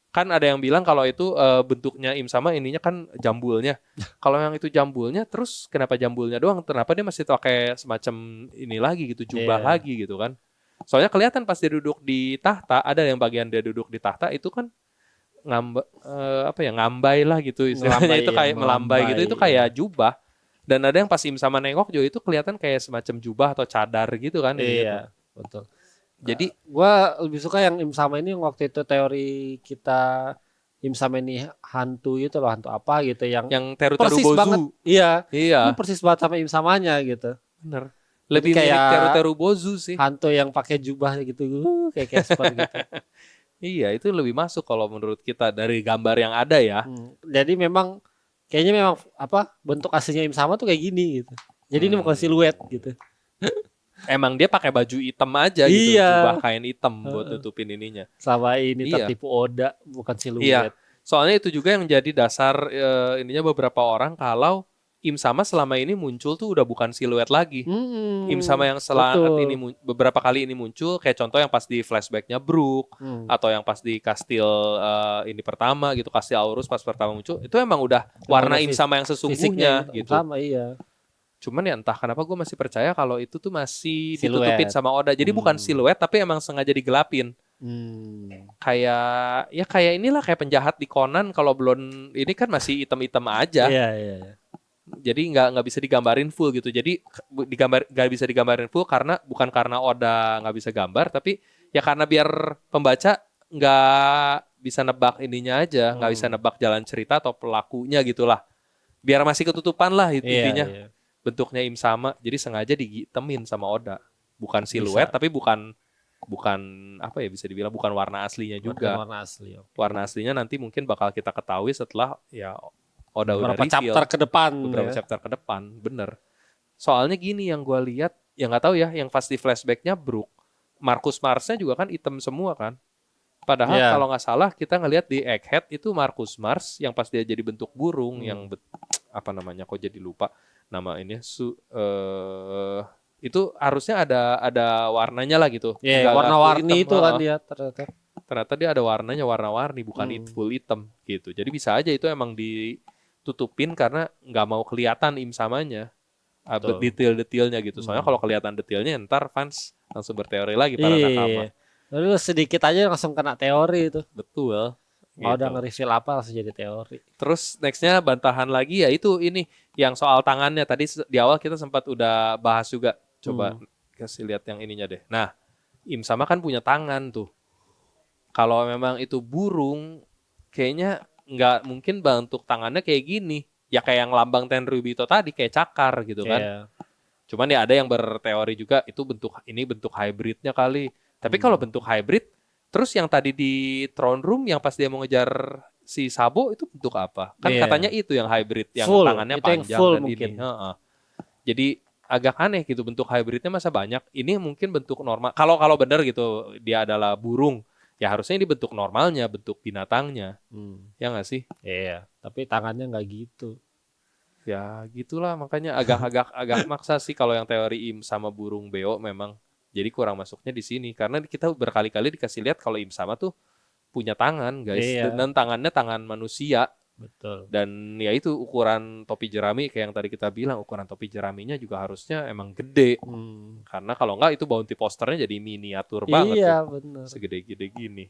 Kan ada yang bilang kalau itu bentuknya Im-sama ininya kan jambulnya. Kalau yang itu jambulnya, terus kenapa jambulnya doang? Kenapa dia masih pakai semacam ini lagi gitu, jubah lagi gitu kan? Soalnya kelihatan pas dia duduk di tahta, ada yang bagian dia duduk di tahta itu kan ngambai lah gitu istilahnya, itu kayak melambai gitu, itu kayak jubah. Dan ada yang pas Im-sama nengok juga itu kelihatan kayak semacam jubah atau cadar gitu kan. Iya, betul. Jadi gua lebih suka yang Im Sama ini yang waktu itu teori kita Im Sama ini hantu gitu loh, hantu apa gitu yang Teru-Teru persis banget. Bozu. Iya. Ini Iya, persis banget sama Im Samanya gitu. bener. Jadi Lebih mirip kayak Teru-Teru Bozu sih. hantu yang pakai jubah gitu, kayak Casper gitu. Iya, itu lebih masuk kalau menurut kita dari gambar yang ada ya. Jadi memang kayaknya memang apa bentuk aslinya Im Sama tuh kayak gini gitu. Jadi ini bukan siluet gitu. Emang dia pakai baju hitam aja gitu, Iya. jubah kain hitam buat tutupin ininya. Sama ini Iya. tertipu Oda bukan siluet. Iya. Soalnya itu juga yang jadi dasar ininya beberapa orang kalau Im Sama selama ini muncul tuh udah bukan siluet lagi. Im Sama yang beberapa kali ini muncul kayak contoh yang pas di flashbacknya Brook atau yang pas di kastil ini pertama gitu, kastil Aurus pas pertama muncul itu emang udah warna Im Sama yang sesungguhnya gitu. Sama iya. Cuman ya entah kenapa gue masih percaya kalau itu tuh masih Siluet. ditutupin sama Oda. Jadi bukan siluet tapi emang sengaja digelapin. Kayak inilah kayak penjahat di Conan kalau belum ini kan masih hitam-hitam aja. Iya. Jadi nggak bisa digambarin full gitu. Jadi nggak bisa digambarin full karena bukan karena Oda nggak bisa gambar, tapi ya karena biar pembaca nggak bisa nebak ininya aja, nggak bisa nebak jalan cerita atau pelakunya gitulah. Biar masih ketutupan lah intinya. Iya. Bentuknya Im Sama, jadi sengaja dihitemin sama Oda. Bukan siluet, tapi bukan apa ya bisa dibilang bukan warna aslinya juga. Bukan warna asli. Okay. Warna aslinya nanti mungkin bakal kita ketahui setelah ya Oda udah beberapa reveal. chapter ke depan. Beberapa chapter ke depan, bener. Soalnya gini yang gue lihat, yang nggak tahu ya, yang pas di flashbacknya Brook, Marcus Marsnya juga kan hitam semua kan. Padahal kalau nggak salah kita ngelihat di Egghead itu Marcus Mars yang pas dia jadi bentuk burung yang apa namanya kok jadi lupa nama ini itu harusnya ada warnanya lah gitu. Iya, warna-warni itu kan dia ternyata. Ternyata dia ada warnanya warna-warni bukan full hitam gitu. Jadi bisa aja itu emang ditutupin karena nggak mau kelihatan Im Samanya. Detail-detailnya gitu. Soalnya kalau kelihatan detailnya ntar fans langsung berteori lagi para nakama. Lalu sedikit aja langsung kena teori itu. Betul. Mau udah nge-reveal apa langsung jadi teori. Terus nextnya bantahan lagi ya itu ini yang soal tangannya tadi di awal kita sempat udah bahas juga. Coba kasih lihat yang ininya deh. Nah, Im Sama kan punya tangan tuh. Kalau memang itu burung, kayaknya nggak mungkin bentuk tangannya kayak gini. Ya kayak yang lambang Tenryubito tadi kayak cakar gitu kan. Cuman ya ada yang berteori juga itu bentuk hybridnya kali. Tapi kalau bentuk hybrid, terus yang tadi di throne room yang pas dia mau ngejar si Sabo itu bentuk apa? Kan katanya itu yang hybrid, yang full, tangannya panjang yang dan mungkin. Ini. Jadi agak aneh gitu bentuk hybridnya masa banyak. Ini mungkin bentuk normal. Kalau benar gitu dia adalah burung, ya harusnya ini bentuk normalnya, bentuk binatangnya. Ya nggak sih? Iya. Tapi tangannya nggak gitu. Ya gitulah makanya agak maksa sih kalau yang teori Im sama burung beo memang. Jadi kurang masuknya di sini karena kita berkali-kali dikasih lihat kalau Im Sama tuh punya tangan, guys. Dan tangannya tangan manusia. Betul. Dan ya itu ukuran topi jerami kayak yang tadi kita bilang, ukuran topi jeraminya juga harusnya emang gede. Karena kalau enggak itu bounty posternya jadi miniatur banget. Iya, benar. Segede-gede gini.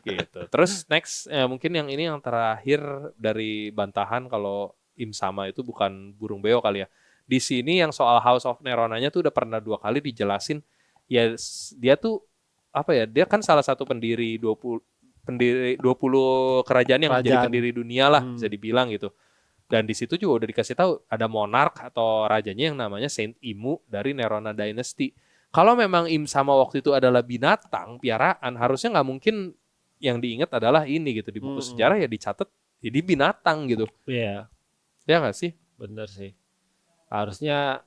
Gitu. Terus next mungkin yang ini yang terakhir dari bantahan kalau Im Sama itu bukan burung beo kali ya. Di sini yang soal House of Neronanya tuh udah pernah 2 kali dijelasin. Ya dia tuh apa ya? Dia kan salah satu pendiri 20 kerajaan yang menjadi pendiri dunia lah bisa dibilang gitu. Dan di situ juga udah dikasih tahu ada monark atau rajanya yang namanya Saint Imu dari Nerona Dynasty. Kalau memang Im Sama waktu itu adalah binatang piaraan, harusnya nggak mungkin yang diingat adalah ini gitu di buku sejarah ya dicatat jadi binatang gitu. Iya. Ya nggak sih? Bener sih. Harusnya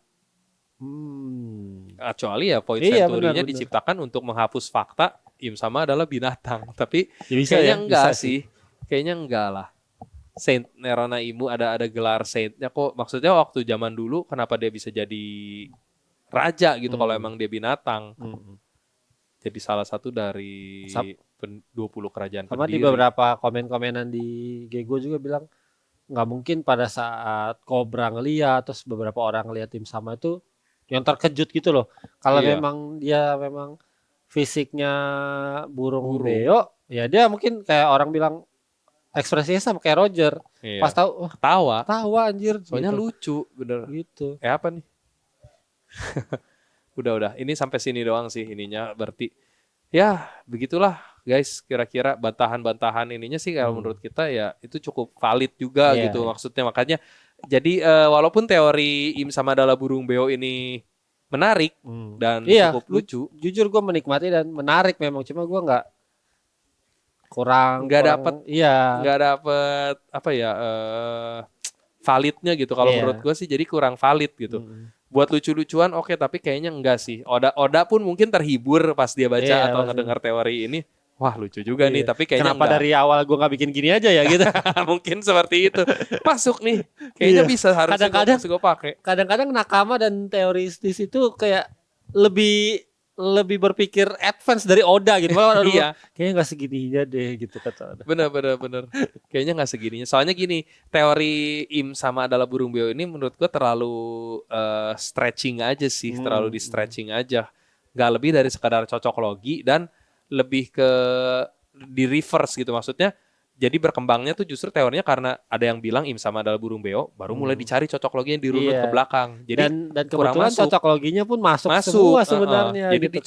kecuali ya point century-nya diciptakan untuk menghapus fakta Im Sama adalah binatang, tapi kayaknya enggak sih. Kayaknya enggak lah. Saint Nerona Imu ada gelar saintnya kok. Maksudnya waktu zaman dulu kenapa dia bisa jadi raja gitu kalau emang dia binatang. Jadi salah satu dari 20 kerajaan sama pendiri. Di beberapa komen-komenan di Gego juga bilang nggak mungkin pada saat Cobra ngeliat terus beberapa orang ngeliat Im Sama itu yang terkejut gitu loh. Kalau memang dia memang fisiknya burung beo, ya dia mungkin kayak orang bilang ekspresinya sama kayak Roger. Pas tahu tawa anjir. Soalnya gitu. lucu bener. Gitu. Apa nih? Udah. Ini sampai sini doang sih ininya. Berarti ya begitulah guys. Kira-kira bantahan-bantahan ininya sih kalau menurut kita ya itu cukup valid juga gitu maksudnya. Makanya jadi walaupun teori Im sama adalah burung beo ini menarik dan cukup lucu. Jujur gue menikmati dan menarik memang. Cuma gue nggak nggak dapet apa ya validnya gitu. Kalau menurut gue sih jadi kurang valid gitu. Buat lucu-lucuan oke, tapi kayaknya enggak sih. Oda pun mungkin terhibur pas dia baca atau ngedengar teori ini. Wah lucu juga nih, tapi kayaknya kenapa dari awal gue nggak bikin gini aja ya gitu. Mungkin seperti itu. Masuk nih, kayaknya bisa harusnya gue pakai. Kadang-kadang nakama dan teoristis itu kayak lebih berpikir advance dari Oda gitu. Iya. Kayaknya nggak segininya deh gitu kata Oda. Bener. Kayaknya nggak segininya. Soalnya gini, teori Im sama adalah burung beo ini menurut gue terlalu stretching aja sih, terlalu di stretching aja. Nggak lebih dari sekadar cocok logi dan lebih ke di reverse gitu maksudnya. Jadi berkembangnya tuh justru teorinya karena ada yang bilang Im sama adalah burung beo, baru mulai dicari cocok loginya dirunut ke belakang. Jadi dan kebetulan cocok loginya pun masuk semua sebenarnya. Jadi gitu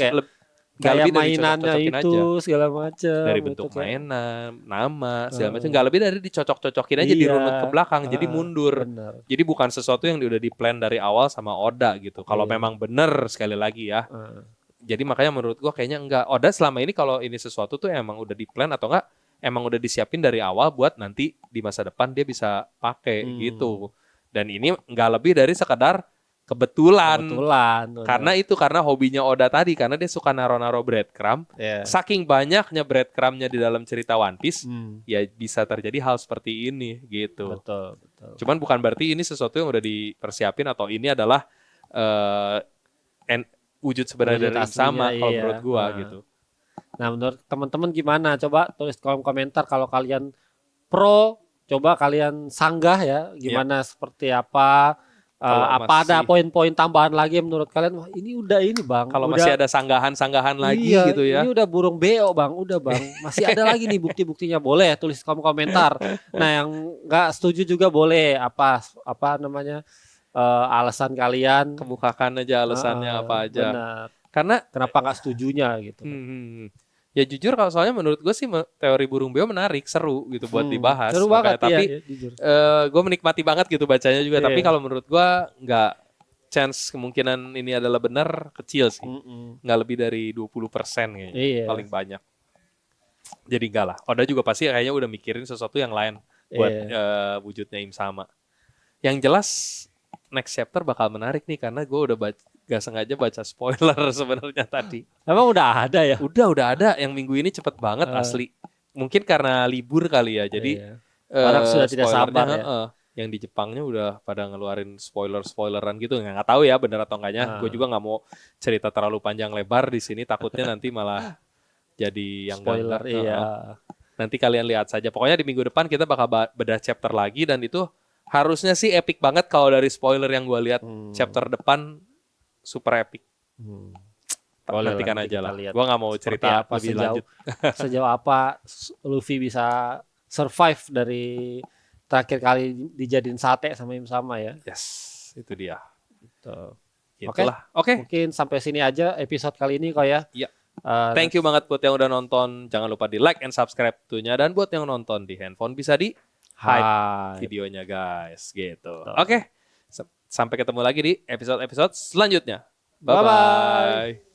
kayak mainannya itu aja. Segala macam. Dari bentuk gitu, mainan, nama, segala macam. Nggak lebih dari dicocok-cocokin aja dirunut ke belakang. Jadi mundur. Bener. Jadi bukan sesuatu yang udah di plan dari awal sama Oda gitu. Kalau memang bener sekali lagi ya. Jadi makanya menurut gua kayaknya enggak. Oda selama ini kalau ini sesuatu tuh emang udah di plan atau enggak emang udah disiapin dari awal buat nanti di masa depan dia bisa pakai gitu. Dan ini enggak lebih dari sekadar kebetulan. Karena hobinya Oda tadi, karena dia suka naro-naro breadcrumb. Saking banyaknya breadcrumbnya di dalam cerita One Piece, ya bisa terjadi hal seperti ini gitu. Betul. Cuman bukan berarti ini sesuatu yang udah dipersiapin atau ini adalah wujud sebenarnya dari sama kalau menurut gua gitu. Nah, menurut teman-teman gimana? Coba tulis kolom komentar kalau kalian pro, coba kalian sanggah ya, gimana seperti apa? Ada poin-poin tambahan lagi menurut kalian? Wah, ini udah ini Bang. Kalau masih ada sanggahan-sanggahan lagi gitu ya. Ini udah burung beo Bang, udah Bang. Masih ada lagi nih bukti-buktinya, boleh tulis kolom komentar. Nah, yang nggak setuju juga boleh apa namanya? Alasan kalian, kebukakan aja alasannya apa aja. Benar. Karena kenapa nggak setujunya gitu. Ya jujur kalau soalnya menurut gue sih teori burung beo menarik, seru gitu buat dibahas. Seru banget tapi gue menikmati banget gitu bacanya juga. Tapi kalau menurut gue nggak, chance kemungkinan ini adalah benar kecil sih. Nggak lebih dari 20% kayaknya paling banyak. Jadi enggak lah. Oda juga pasti kayaknya udah mikirin sesuatu yang lain buat wujudnya Im sama. Yang jelas next chapter bakal menarik nih karena gue udah gak sengaja baca spoiler sebenarnya tadi. Emang udah ada ya? Udah ada. Yang minggu ini cepet banget asli. Mungkin karena libur kali ya. Jadi orang sudah tidak sabar ya. Yang di Jepangnya udah pada ngeluarin spoileran gitu. Nggak tahu ya bener atau enggaknya. Gue juga nggak mau cerita terlalu panjang lebar di sini. Takutnya nanti malah jadi yang spoiler. Nanti kalian lihat saja. Pokoknya di minggu depan kita bakal bedah chapter lagi dan itu harusnya sih epic banget kalau dari spoiler yang gue lihat. Chapter depan super epic. Nantikan aja lah. Gue nggak mau cerita lebih lanjut. Sejauh apa Luffy bisa survive dari terakhir kali dijadiin sate sama Im sama ya. Yes, itu dia. Oke. Mungkin sampai sini aja episode kali ini kok ya. Iya. Thank you banget buat yang udah nonton. Jangan lupa di like and subscribe tuhnya. Dan buat yang nonton di handphone bisa di hide videonya guys gitu. Oke. Sampai ketemu lagi di episode-episode selanjutnya. Bye-bye.